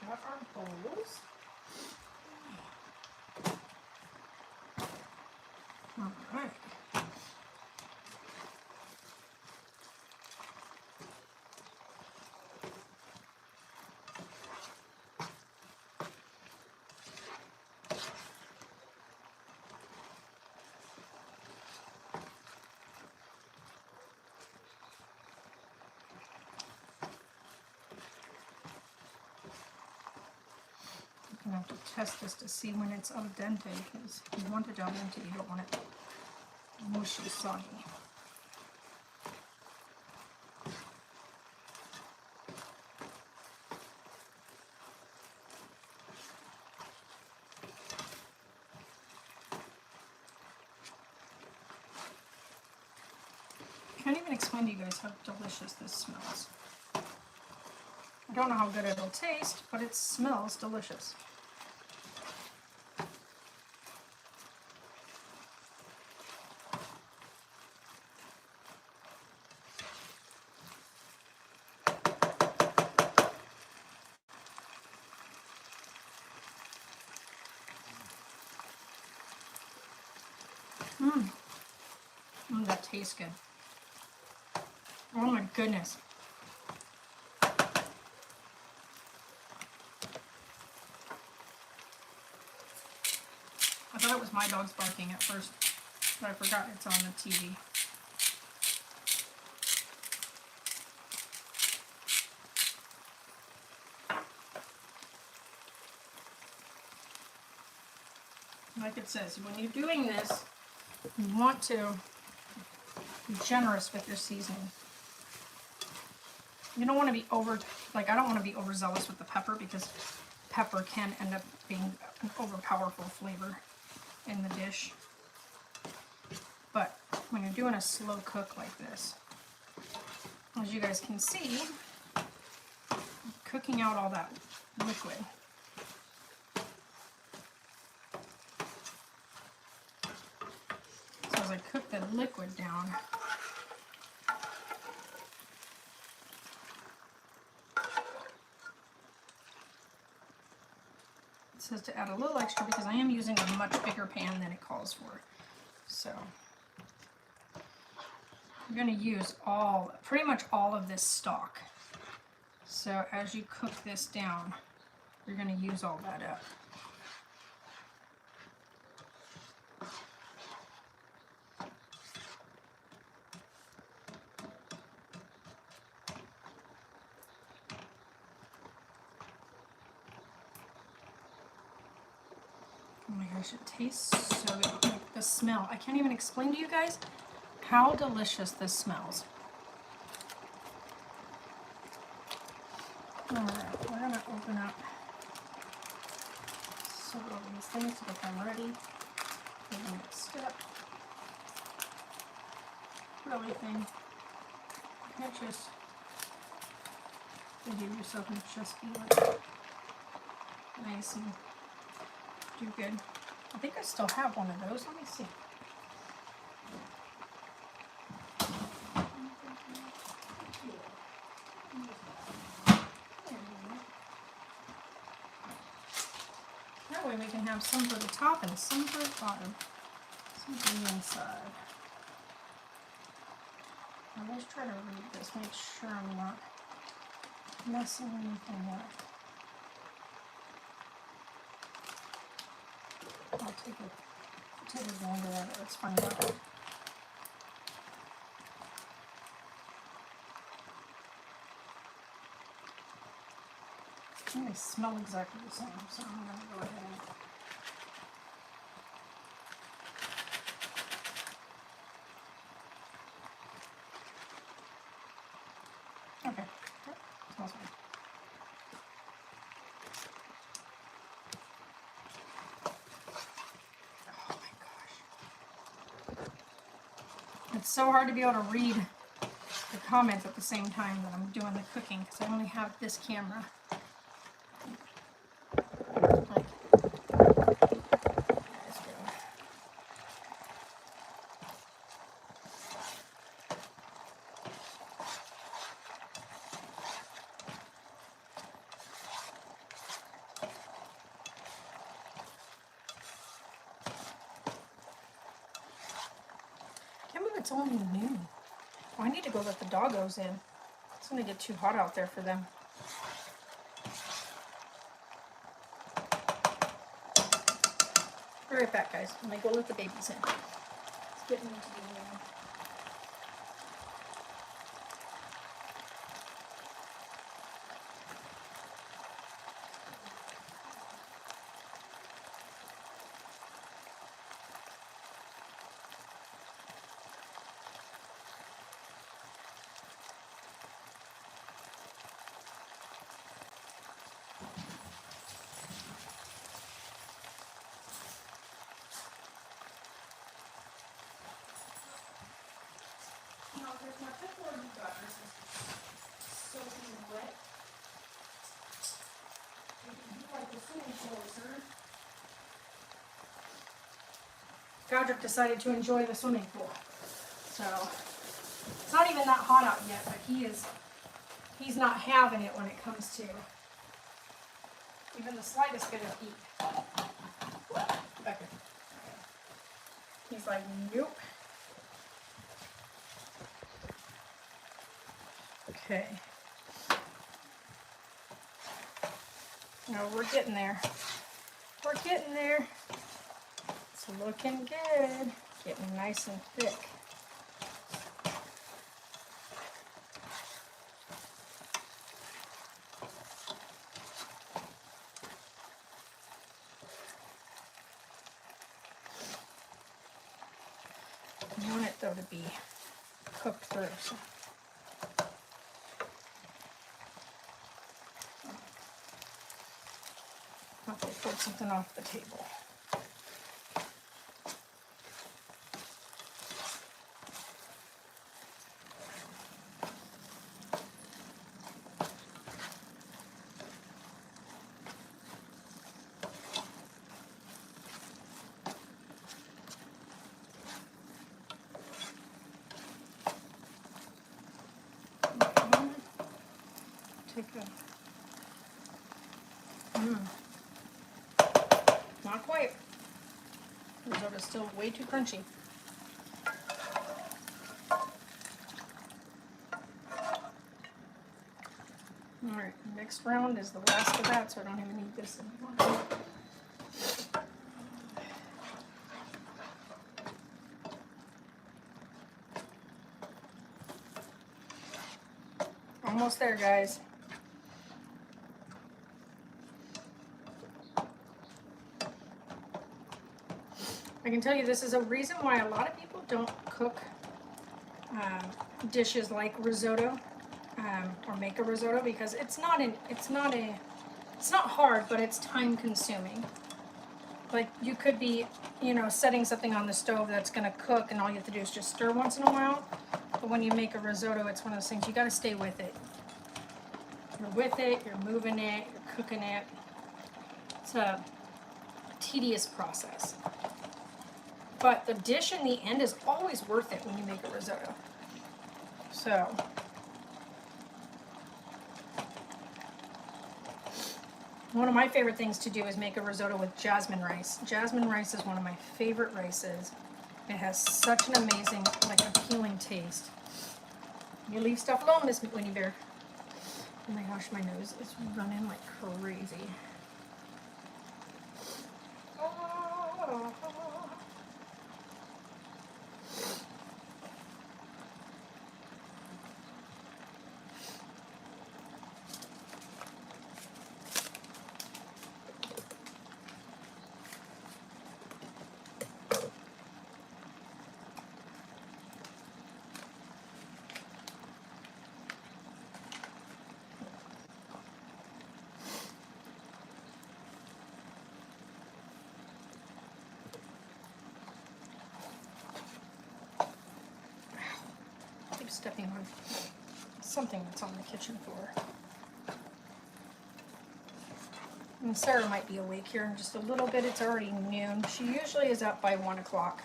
Got our bowls. All right. I'm going to have to test this to see when it's al dente, because you want it al dente, you don't want it mushy, soggy. I can't even explain to you guys how delicious this smells. I don't know how good it'll taste, but it smells delicious. That tastes good. Oh my goodness. I thought it was my dogs barking at first, but I forgot it's on the TV. Like it says, when you're doing this, you want to be generous with your seasoning. You don't want to be I don't want to be overzealous with the pepper, because pepper can end up being an overpowerful flavor in the dish. But when you're doing a slow cook like this, as you guys can see, cooking out all that liquid. So as I cook the liquid down, it says to add a little extra because I am using a much bigger pan than it calls for. So I'm going to use pretty much all of this stock. So as you cook this down, you're going to use all that up. Oh my gosh, it tastes so good. Like the smell. I can't even explain to you guys how delicious this smells. Alright, we're going to open up several of these things to get them ready for the next step. Really thing. You can't just give yourself and just be like nice and do good. I think I still have one of those. Let me see. That way we can have some for the top and some for the bottom. See the inside. I always try to read this, make sure I'm not messing anything up. I'll take advantage of it. Let's find out. They smell exactly the same, so I'm going to go ahead and... Okay, yep, smells fine. Oh my gosh. It's so hard to be able to read the comments at the same time that I'm doing the cooking because I only have this camera. It's only noon. Oh, I need to go let the doggos in. It's going to get too hot out there for them. Be right back, guys. I'm going to go let the babies in. It's getting into the room. There's my clipboard you got. This is soaking wet. You like the swimming pool, sir? Godric decided to enjoy the swimming pool. So, it's not even that hot out yet, but he's not having it when it comes to even the slightest bit of heat. Back here. He's like, nope. Okay. No, we're getting there. We're getting there. It's looking good. Getting nice and thick. I want it though to be cooked through. So. Okay, pulled something off the table. Take a... Not quite. Risotto's still way too crunchy. Alright, next round is the last of that, so I don't even need this anymore. Almost there, guys. I can tell you this is a reason why a lot of people don't cook dishes like risotto or make a risotto, because it's not hard, but it's time consuming. Like you could be, setting something on the stove that's going to cook and all you have to do is just stir once in a while. But when you make a risotto, it's one of those things you got to stay with it. You're with it, you're moving it, you're cooking it. It's a tedious process. But the dish in the end is always worth it when you make a risotto. So, one of my favorite things to do is make a risotto with jasmine rice. Jasmine rice is one of my favorite rices. It has such an amazing, like, appealing taste. You leave stuff alone, Miss Winnie Bear. Oh my gosh, my nose is running like crazy. Stepping on something that's on the kitchen floor. And Sarah might be awake here in just a little bit. It's already noon. She usually is up by 1 o'clock.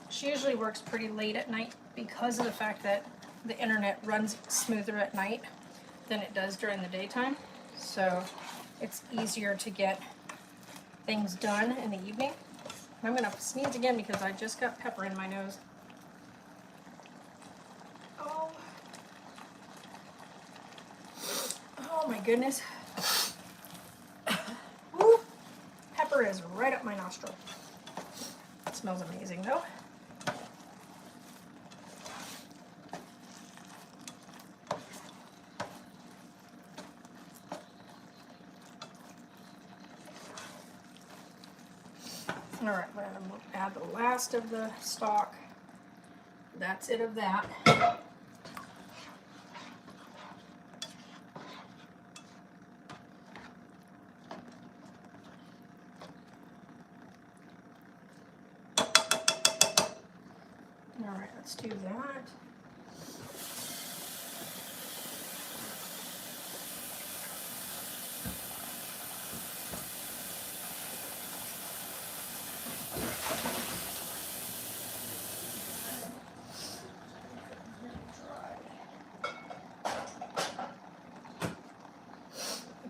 She usually works pretty late at night because of the fact that the internet runs smoother at night than it does during the daytime. So it's easier to get things done in the evening. I'm gonna sneeze again because I just got pepper in my nose. Oh, oh my goodness. Woo. Pepper is right up my nostril. It smells amazing though. All right, we're going to add the last of the stock. That's it of that. All right, let's do that.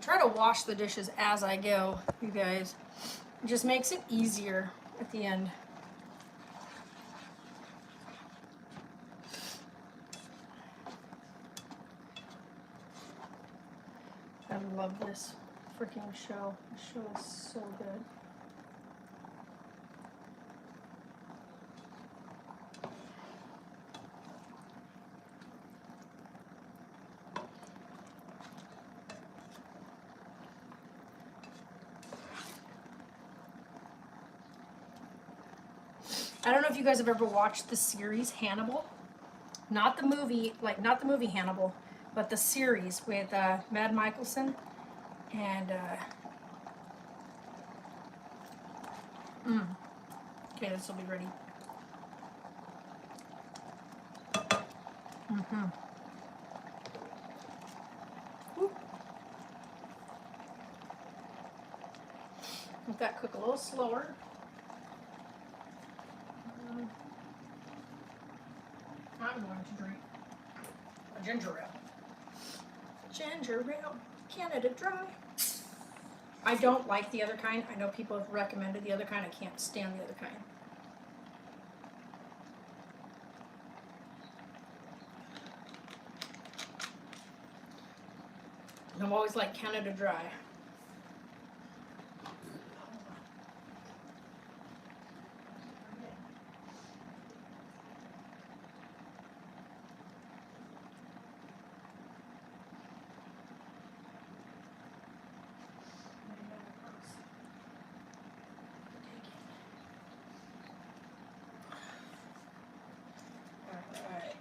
Try to wash the dishes as I go, you guys. It just makes it easier at the end. I love this freaking show. This show is so good. I don't know if you guys have ever watched the series Hannibal. Not the movie, like not the movie Hannibal, but the series with Mad Michelson and okay, this will be ready. Let that cook a little slower. I'm going to drink a ginger ale. Ginger ale, Canada Dry. I don't like the other kind. I know people have recommended the other kind. I can't stand the other kind. I'm always like Canada Dry.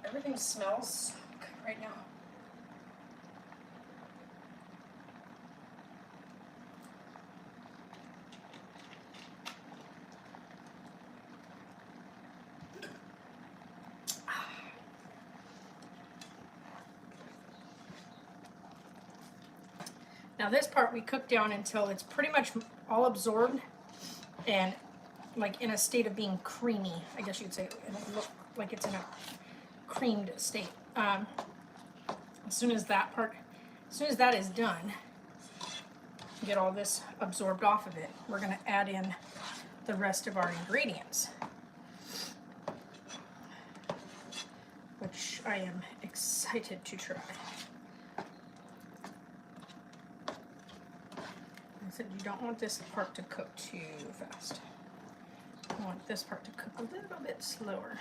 Everything smells so good right now. Now this part we cook down until it's pretty much all absorbed and like in a state of being creamy, I guess you'd say, and it look like it's in a creamed state. As soon as that part As soon as that is done, get all this absorbed off of it, we're going to add in the rest of our ingredients, which I am excited to try. I said you don't want this part to cook too fast. You want this part to cook a little bit slower.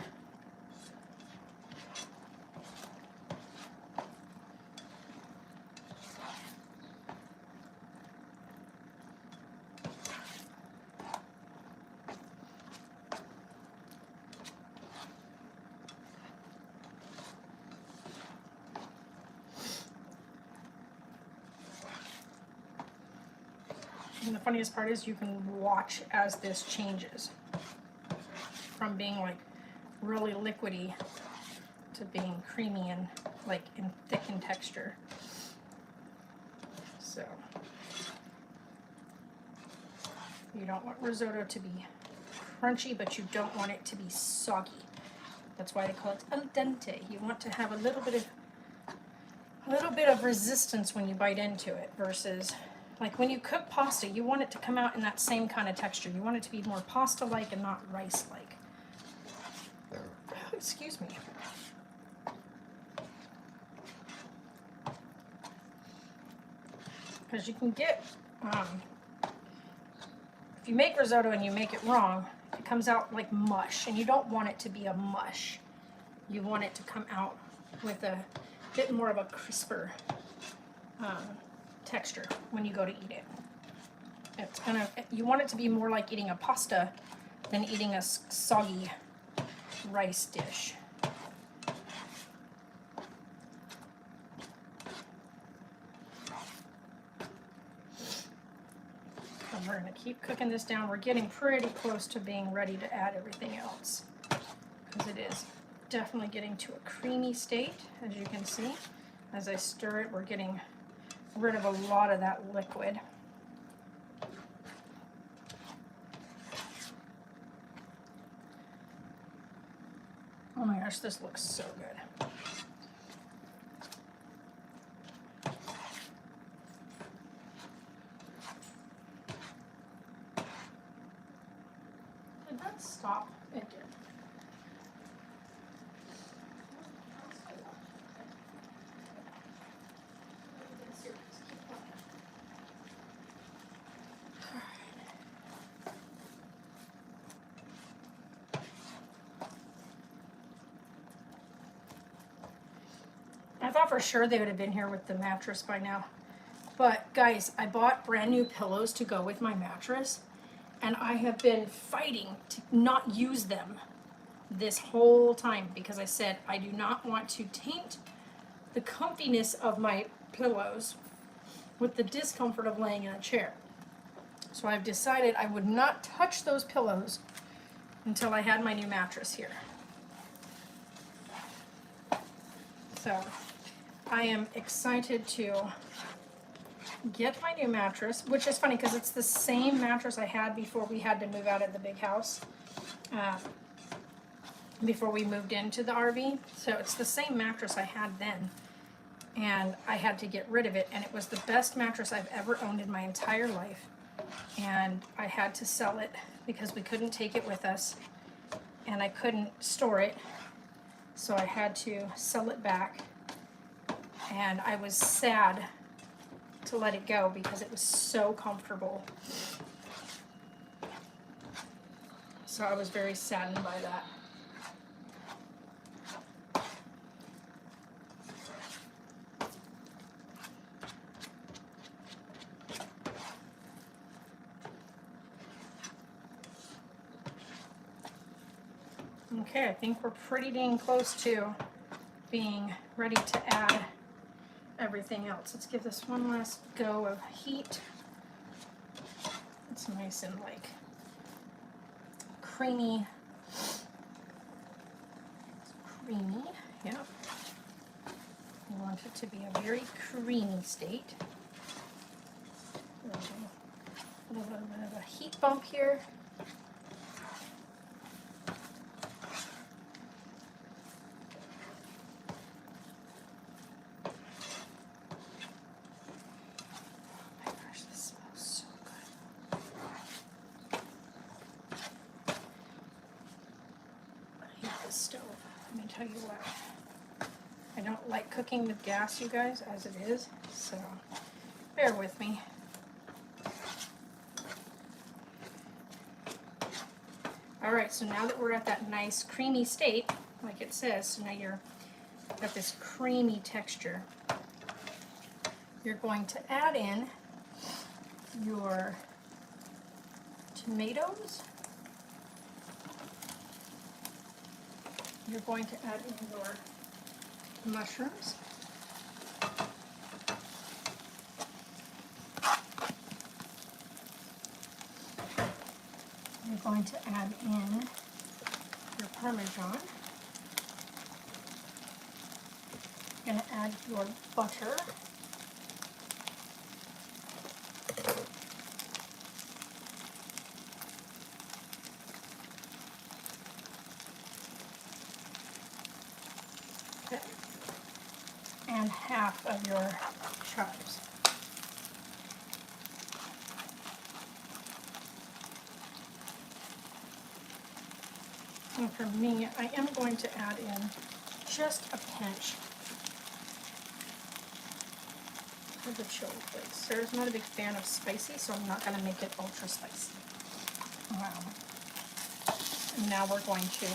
And the funniest part is you can watch as this changes from being like really liquidy to being creamy and like in thick in texture. So you don't want risotto to be crunchy, but you don't want it to be soggy. That's why they call it al dente. You want to have a little bit of resistance when you bite into it versus like when you cook pasta, you want it to come out in that same kind of texture. You want it to be more pasta-like and not rice-like. Excuse me. Because you can get, if you make risotto and you make it wrong, it comes out like mush, and you don't want it to be a mush. You want it to come out with a bit more of a crisper texture when you go to eat it. You want it to be more like eating a pasta than eating a soggy rice dish. And we're going to keep cooking this down. We're getting pretty close to being ready to add everything else, because it is definitely getting to a creamy state, as you can see. As I stir it, we're getting rid of a lot of that liquid. Oh my gosh, this looks so good. Did that stop? It did. I thought for sure they would have been here with the mattress by now. But guys, I bought brand new pillows to go with my mattress, and I have been fighting to not use them this whole time because I said I do not want to taint the comfiness of my pillows with the discomfort of laying in a chair. So I've decided I would not touch those pillows until I had my new mattress here. So I am excited to get my new mattress, which is funny because it's the same mattress I had before we had to move out of the big house, before we moved into the RV. So it's the same mattress I had then, and I had to get rid of it, and it was the best mattress I've ever owned in my entire life, and I had to sell it because we couldn't take it with us and I couldn't store it, so I had to sell it back. And I was sad to let it go because it was so comfortable. So I was very saddened by that. Okay, I think we're pretty dang close to being ready to add everything else. Let's give this one last go of heat. It's nice and like creamy. Creamy, yep. You want it to be a very creamy state. A little bit of a heat bump here. tell you what. I don't like cooking with gas, you guys, as it is, so bear with me. Alright, so now that we're at that nice creamy state, like it says, so now you're got this creamy texture, you're going to add in your tomatoes. You're going to add in your mushrooms. You're going to add in your Parmesan. You're going to add your butter. Okay. And half of your chives. And for me, I am going to add in just a pinch of the chili flakes. Sarah's not a big fan of spicy, so I'm not going to make it ultra spicy. And now we're going to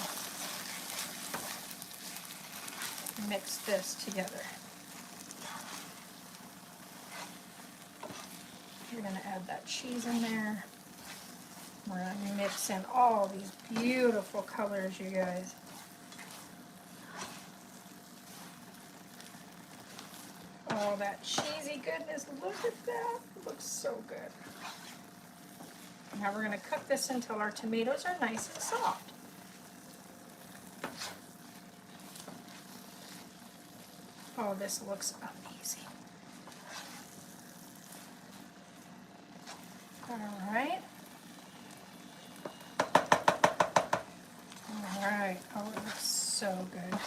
mix this together. You're going to add that cheese in there. We're going to mix in all these beautiful colors, you guys. Oh, that cheesy goodness. Look at that. It looks so good. Now we're going to cook this until our tomatoes are nice and soft. Oh, this looks amazing. All right. All right. Oh, it looks so good.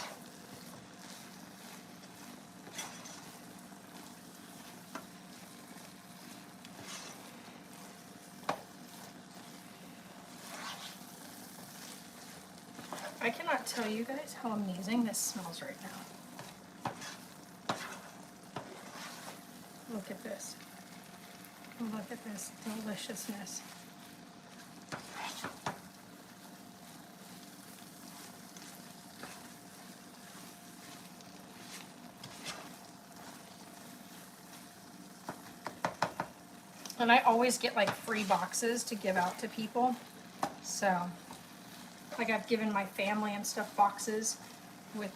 I cannot tell you guys how amazing this smells right now. Look at this. Look at this deliciousness. And I always get like free boxes to give out to people. So, like I've given my family and stuff boxes with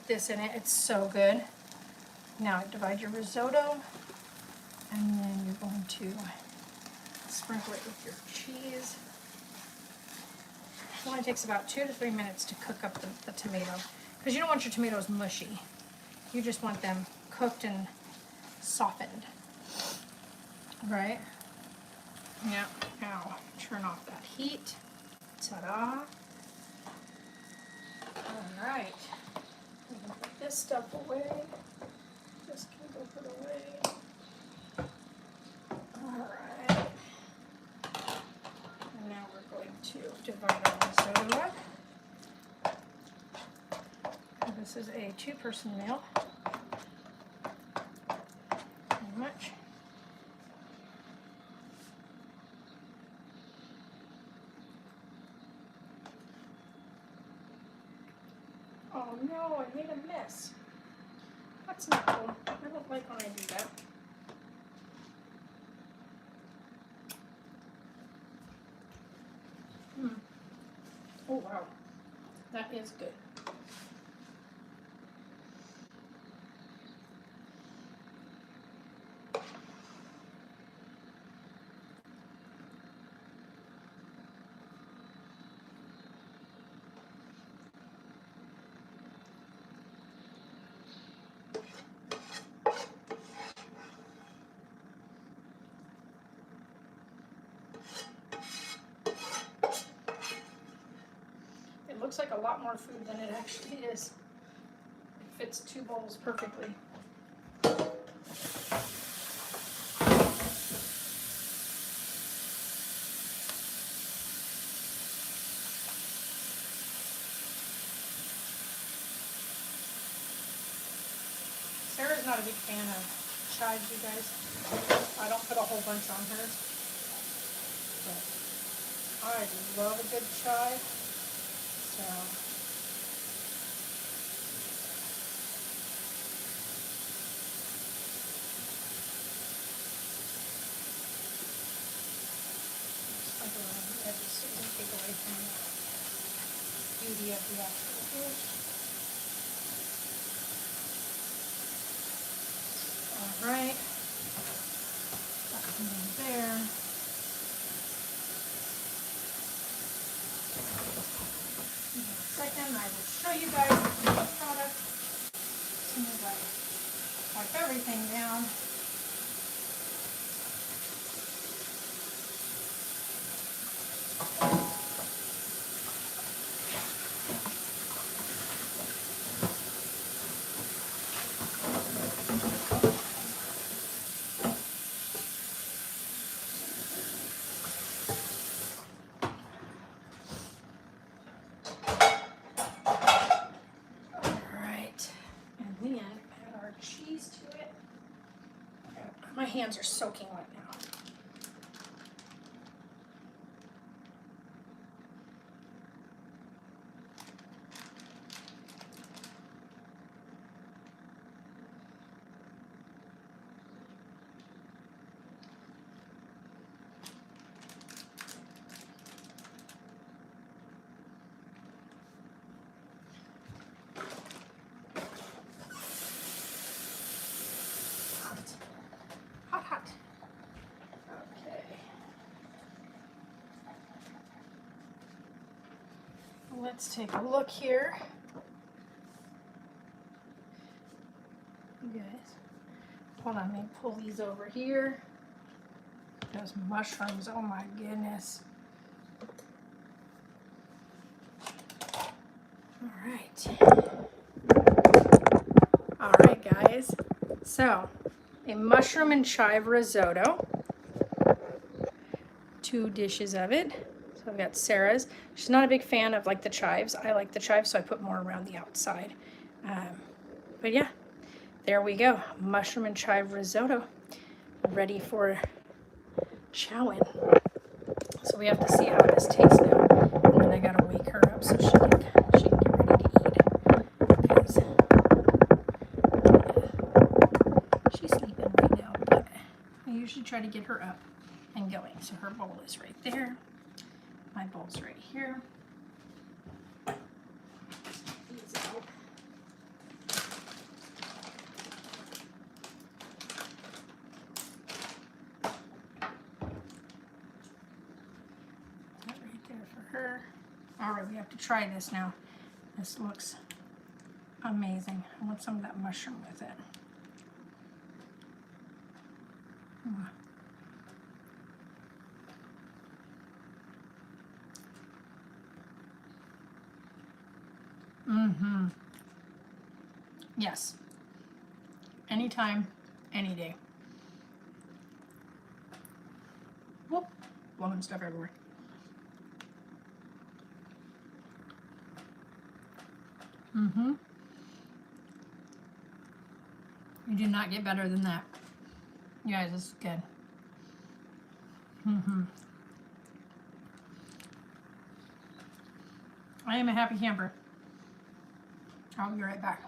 this in it. It's so good. Now divide your risotto, and then you're going to sprinkle it with your cheese. It only takes about 2 to 3 minutes to cook up the tomato, because you don't want your tomatoes mushy. You just want them cooked and softened. Right? Yeah. Now turn off that heat. Ta-da! All right. I'm gonna put this stuff away. This can go put away. All right. And now we're going to divide our risotto up. This is a 2-person meal. Pretty much. Oh no, I made a mess. That's not cool. I don't like when I do that. Oh wow, that is good. It looks like a lot more food than it actually is. It fits 2 bowls perfectly. not a big fan of chives, you guys. I don't put a whole bunch on hers. But I love a good chive. So like around the edges so it doesn't take away from the beauty of the actual dish. Alright. That's in there. In a second, I will show you guys the finished product as soon as I wipe everything down. Cheese to it. My hands are soaking right now. Hot. Okay. Let's take a look here. You guys, hold on, let me pull these over here. Those mushrooms, oh my goodness. All right, guys. So, a mushroom and chive risotto. 2 dishes of it. So I've got Sarah's. She's not a big fan of like the chives. I like the chives, so I put more around the outside. But yeah, there we go. Mushroom and chive risotto. Ready for chowing. So we have to see how this tastes now. And then I gotta wake her up so she can get ready to eat. Because she's sleeping right now, but I usually try to get her up and going. So her bowl is right there. My bowl's right here. These out. That right there for her. All right, we have to try this now. This looks amazing. I want some of that mushroom with it. Yes. Anytime, any day. Whoop. Blowing stuff everywhere. You did not get better than that. You guys, this is good. I am a happy camper. I'll be right back.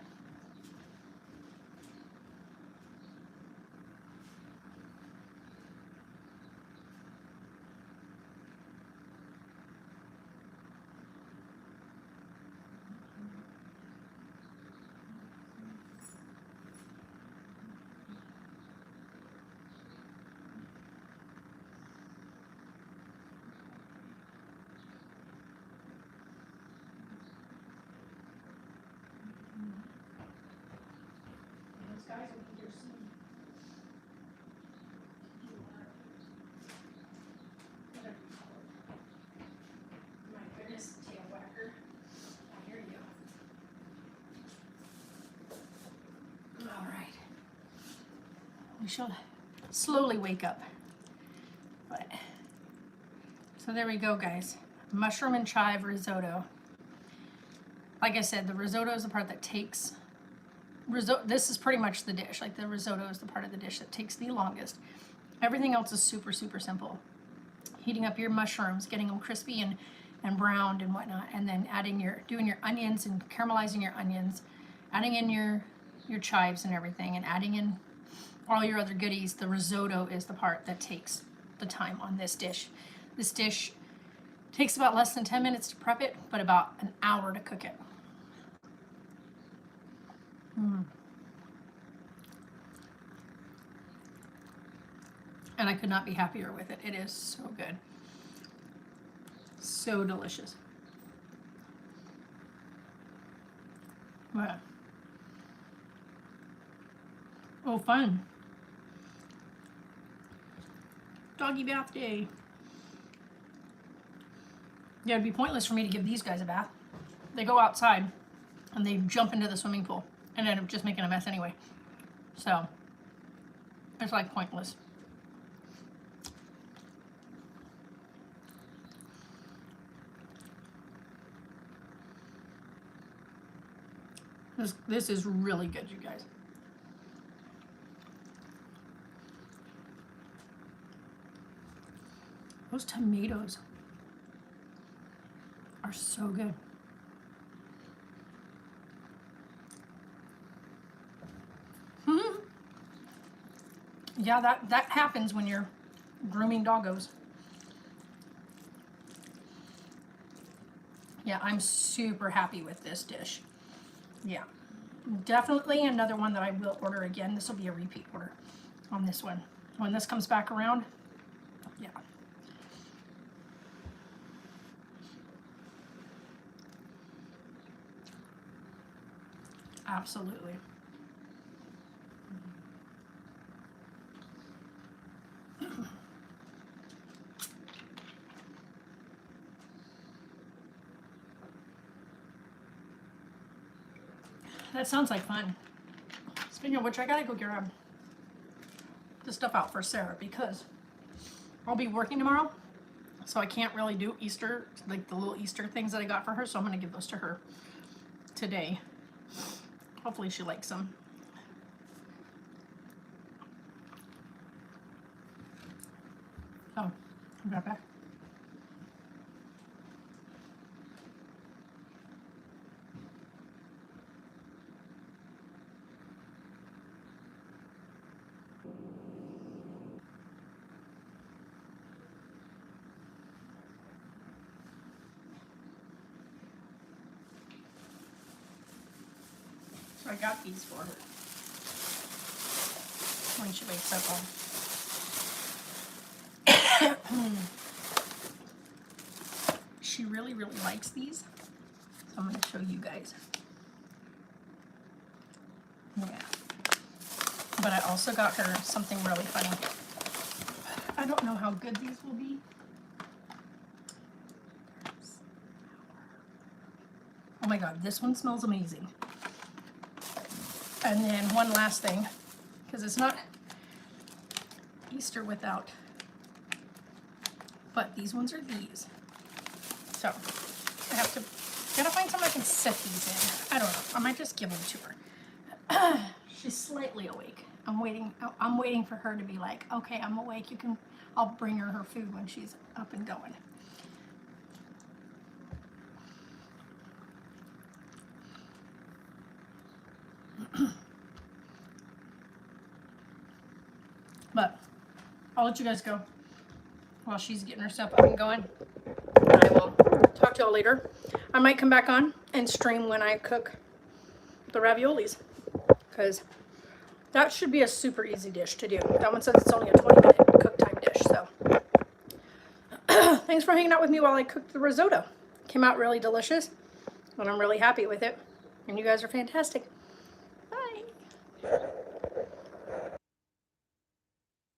Guys, we can hear some. My goodness, tail whacker. I hear you. All right. We shall slowly wake up. But so there we go, guys. Mushroom and chive risotto. Like I said, the risotto is the part that takes risotto, this is pretty much the dish. Like the risotto is the part of the dish that takes the longest. Everything else is super, super simple. Heating up your mushrooms, getting them crispy and browned and whatnot, and then doing your onions and caramelizing your onions, adding in your chives and everything, and adding in all your other goodies. The risotto is the part that takes the time on this dish. This dish takes about less than 10 minutes to prep it, but about an hour to cook it. And I could not be happier with it. It is so good. So delicious. Wow. Oh, fun. Doggy bath day. Yeah, it'd be pointless for me to give these guys a bath. They go outside and they jump into the swimming pool and end up just making a mess anyway. So it's like pointless. This is really good, you guys. Those tomatoes are so good. Yeah, that happens when you're grooming doggos. Yeah, I'm super happy with this dish. Yeah, definitely another one that I will order again. This will be a repeat order on this one. When this comes back around, yeah. Absolutely. That sounds like fun. Speaking of which, I gotta go grab the stuff out for Sarah because I'll be working tomorrow, so I can't really do Easter, like the little Easter things that I got for her, so I'm gonna give those to her today. Hopefully she likes them. Oh, I'll be right back. So I got these for her when she wakes up on. She really, really likes these. So I'm going to show you guys. Yeah. But I also got her something really funny. I don't know how good these will be. Oh my god, this one smells amazing. And then one last thing, because it's not Easter without, but these ones are these. So I gotta find something I can set these in. I don't know. I might just give them to her. She's slightly awake. I'm waiting for her to be like, okay, I'm awake. I'll bring her food when she's up and going. But I'll let you guys go while she's getting herself up and going. And I will talk to y'all later. I might come back on and stream when I cook the raviolis, because that should be a super easy dish to do. That one says it's only a 20-minute cook time dish. So thanks for hanging out with me while I cooked the risotto. Came out really delicious, and I'm really happy with it. And you guys are fantastic. Bye.